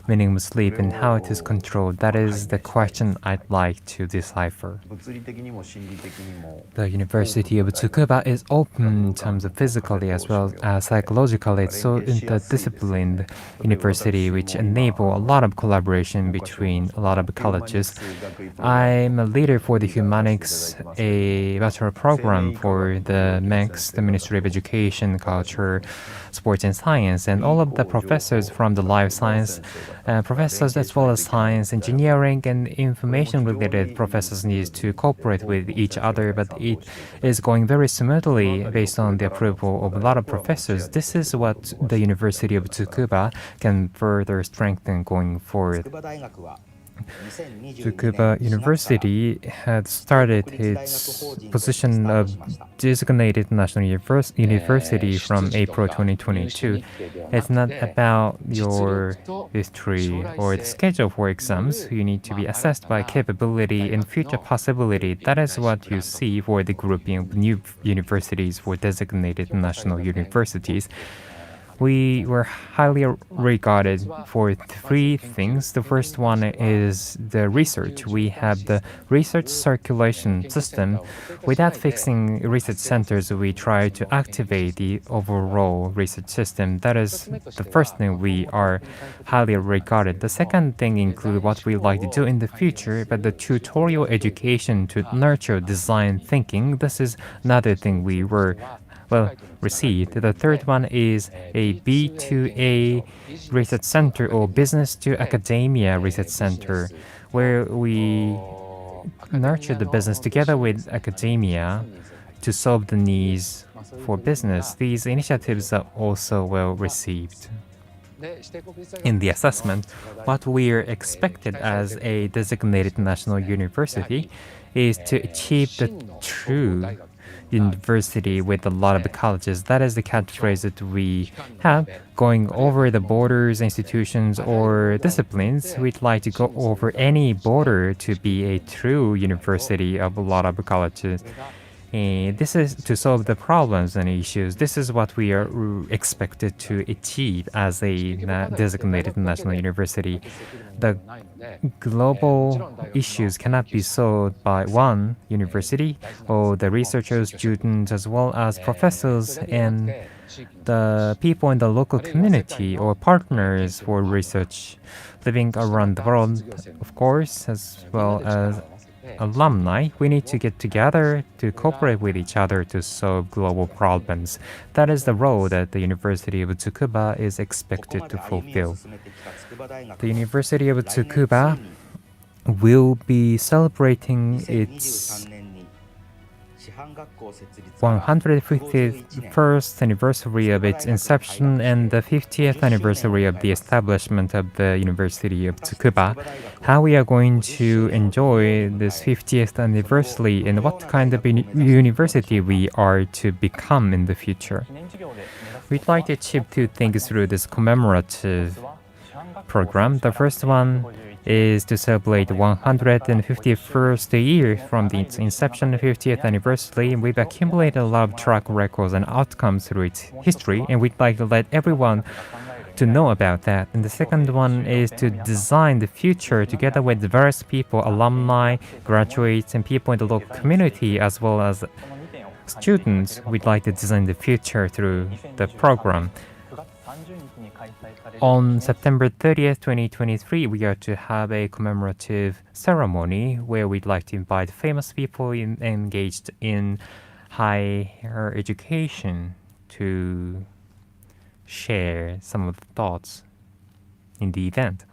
meaning of sleep and how it is controlled. That is the question I'd like to decipher.
物理的にも心理的にも
The University of Tsukuba is open in terms of physically as well as psychologically. It's so interdisciplined university which enable a lot of collaboration between a lot of colleges. I'm a leader for the Humanics, a bachelor program for the MEX, the Ministry of Education, Culture, Sports and Science, and all of the professors from the life science professors as well as science, engineering, and information-related professors need to cooperate with each other, but it is going very smoothly based on the approval of a lot of professors. This is what the University of Tsukuba can further strengthen going forward. Tsukuba University had started its position of designated national university from April 2022. It's not about your history or the schedule for exams. You need to be assessed by capability and future possibility. That is what you see for the grouping of new universities for designated national universities. We were highly regarded for three things. The first one is the research. We have the research circulation system. Without fixing research centers, we try to activate the overall research system. That is the first thing we are highly regarded. The second thing include what we like to do in the future, but the tutorial education to nurture design thinking. This is another thing we were received. The third one is a B2A research center or business to academia research center, where we nurture the business together with academia to solve the needs for business. These initiatives are also well received. In the assessment, what we are expected as a designated national university is to achieve the true university with a lot of the colleges. That is the catchphrase that we have. Going over the borders, institutions, or disciplines, we'd like to go over any border to be a true university of a lot of colleges. This is to solve the problems and issues. This is what we are expected to achieve as a designated national university. The global issues cannot be solved by one university, or the researchers, students, as well as professors and the people in the local community or partners for research living around the world, of course, as well as alumni. We need to get together to cooperate with each other to solve global problems. That is the role that the University of Tsukuba is expected to fulfill. The University of Tsukuba will be celebrating its 151st anniversary of its inception and the 50th anniversary of the establishment of the University of Tsukuba. How we are going to enjoy this 50th anniversary and what kind of university we are to become in the future. We'd like to achieve two things through this commemorative program. The first one is to celebrate the 151st year from its inception, 50th anniversary. We've accumulated a lot of track records and outcomes through its history, and we'd like to let everyone to know about that. And the second one is to design the future together with various people, alumni, graduates, and people in the local community, as well as students. We'd like to design the future through the program. On September 30th, 2023, we are to have a commemorative ceremony where we'd like to invite famous people engaged in higher education to share some of the thoughts in the event.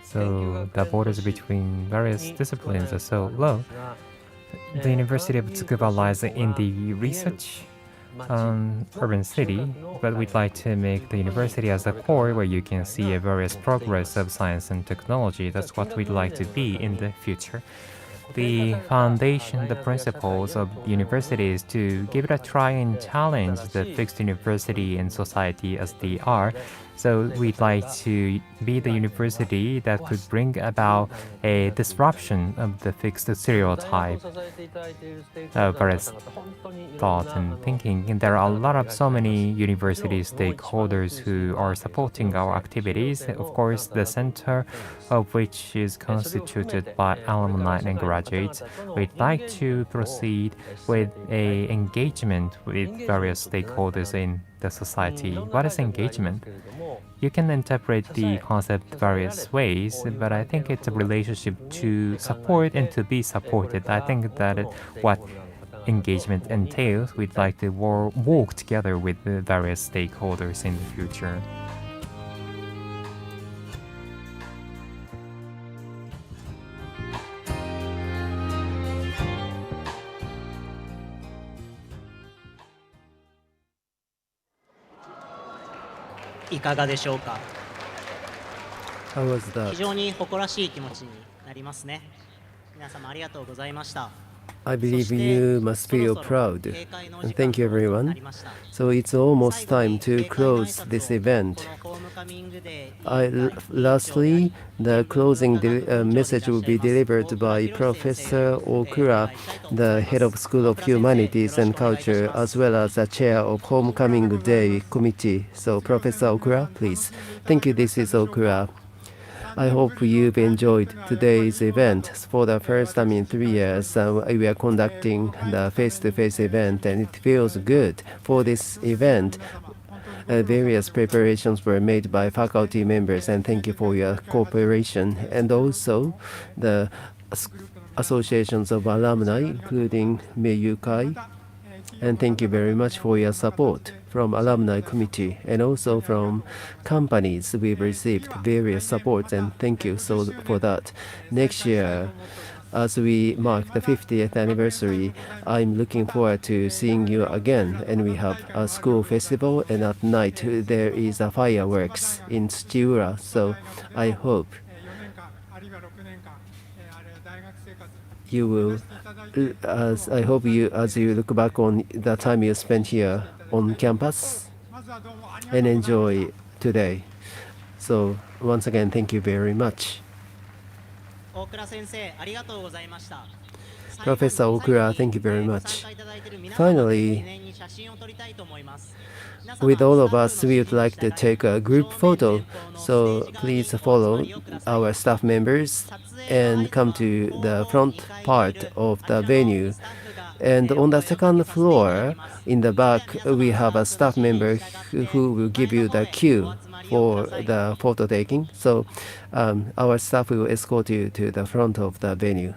So the borders between various disciplines are so low. The University of Tsukuba lies in the research urban city, but we'd like to make the university as a core where you can see a various progress of science and technology. That's what we'd like to be in the future. The foundation, the principles of the university is to give it a try and challenge the fixed university and society as they are, So we'd like to be the university that could bring about a disruption of the fixed stereotype of various thoughts and thinking. And there are a lot of so many university stakeholders who are supporting our activities. Of course, the center of which is constituted by alumni and graduates. We'd like to proceed with a engagement with various stakeholders in the society. What is engagement? You can interpret the concept various ways, but I think it's a relationship to support and to be supported. I think that what engagement entails, we'd like to work together with the various stakeholders in the future.
いかがでしょうか。
How was
非
that?
常に誇らしい気持ちになりますね。皆様ありがとうございました。
I believe you must feel proud. And thank you, everyone. So it's almost time to close this event. Lastly, the closing message will be delivered by Professor Okura, the head of School of Humanities and Culture, as well as the chair of Homecoming Day Committee. So, Professor Okura, please. Thank you. This is Okura. I hope you've enjoyed today's event. For the first time in 3 years, we are conducting the face-to-face event, and it feels good. For this event, various preparations were made by faculty members, and thank you for your cooperation. And also, the associations of alumni, including Meyukai, and thank you very much for your support from Alumni Committee and also from companies. We've received various supports, and thank you for that. Next year, as we mark the 50th anniversary, I'm looking forward to seeing you again. And we have a school festival, and at night there is a fireworks in Tsuchiura. So I hope you will, as you look back on the time you spent here on campus and enjoy today. So once again, thank you very much. Professor Okura, thank you very much. Finally, with all of us, we would like to take a group photo. So please follow our staff members and come to the front part of the venue. And on the second floor, in the back, we have a staff member who will give you the cue for the photo taking. So our staff will escort you to the front of the venue.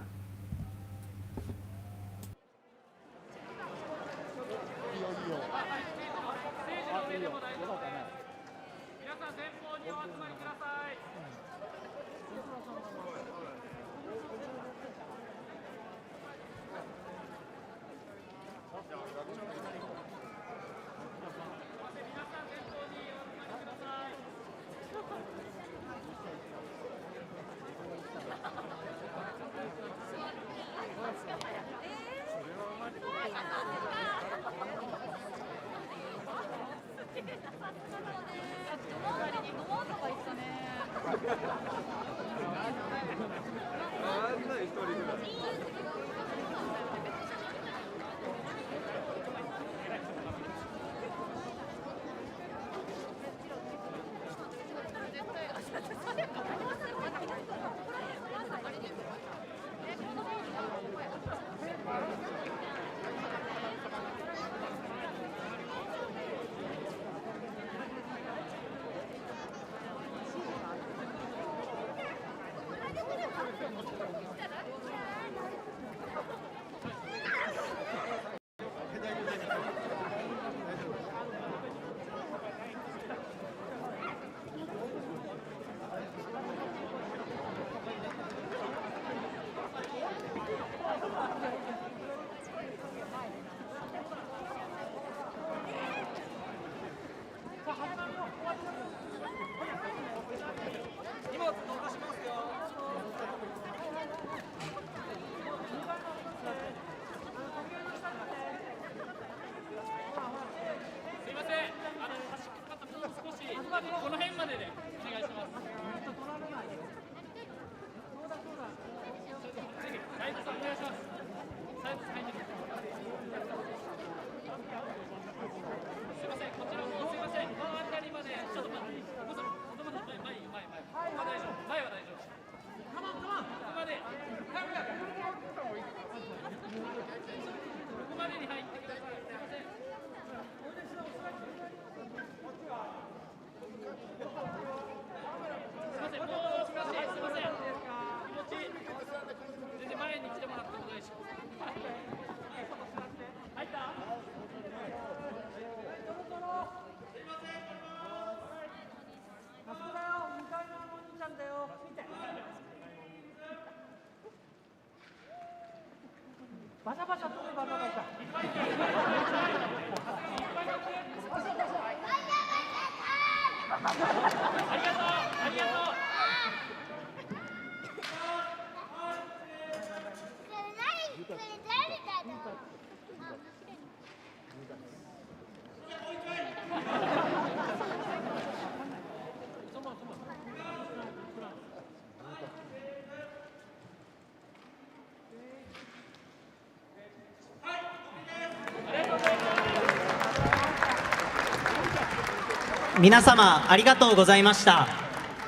皆様ありがとうございました。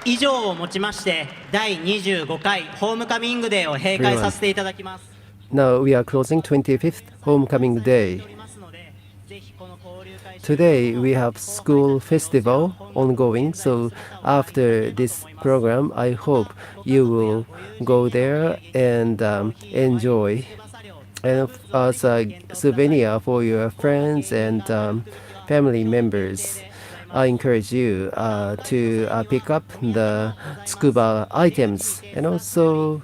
以上をもちまして第25回ホームカミングデーを閉会させていただきます。
Now we are closing 25th Homecoming Day. Today we have school festival ongoing, so after this program, I hope you will go there and enjoy. And as a souvenir for your friends and family members, I encourage you to pick up the Tsukuba items. And also,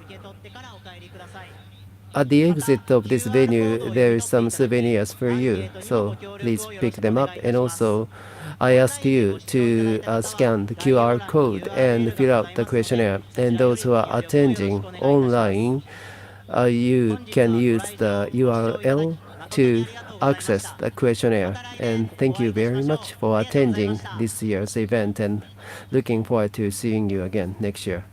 at the exit of this venue, there is some souvenirs for you. So please pick them up. And also, I ask you to scan the QR code and fill out the questionnaire. And those who are attending online, you can use the URL to access the questionnaire. And thank you very much for attending this year's event and looking forward to seeing you again next year.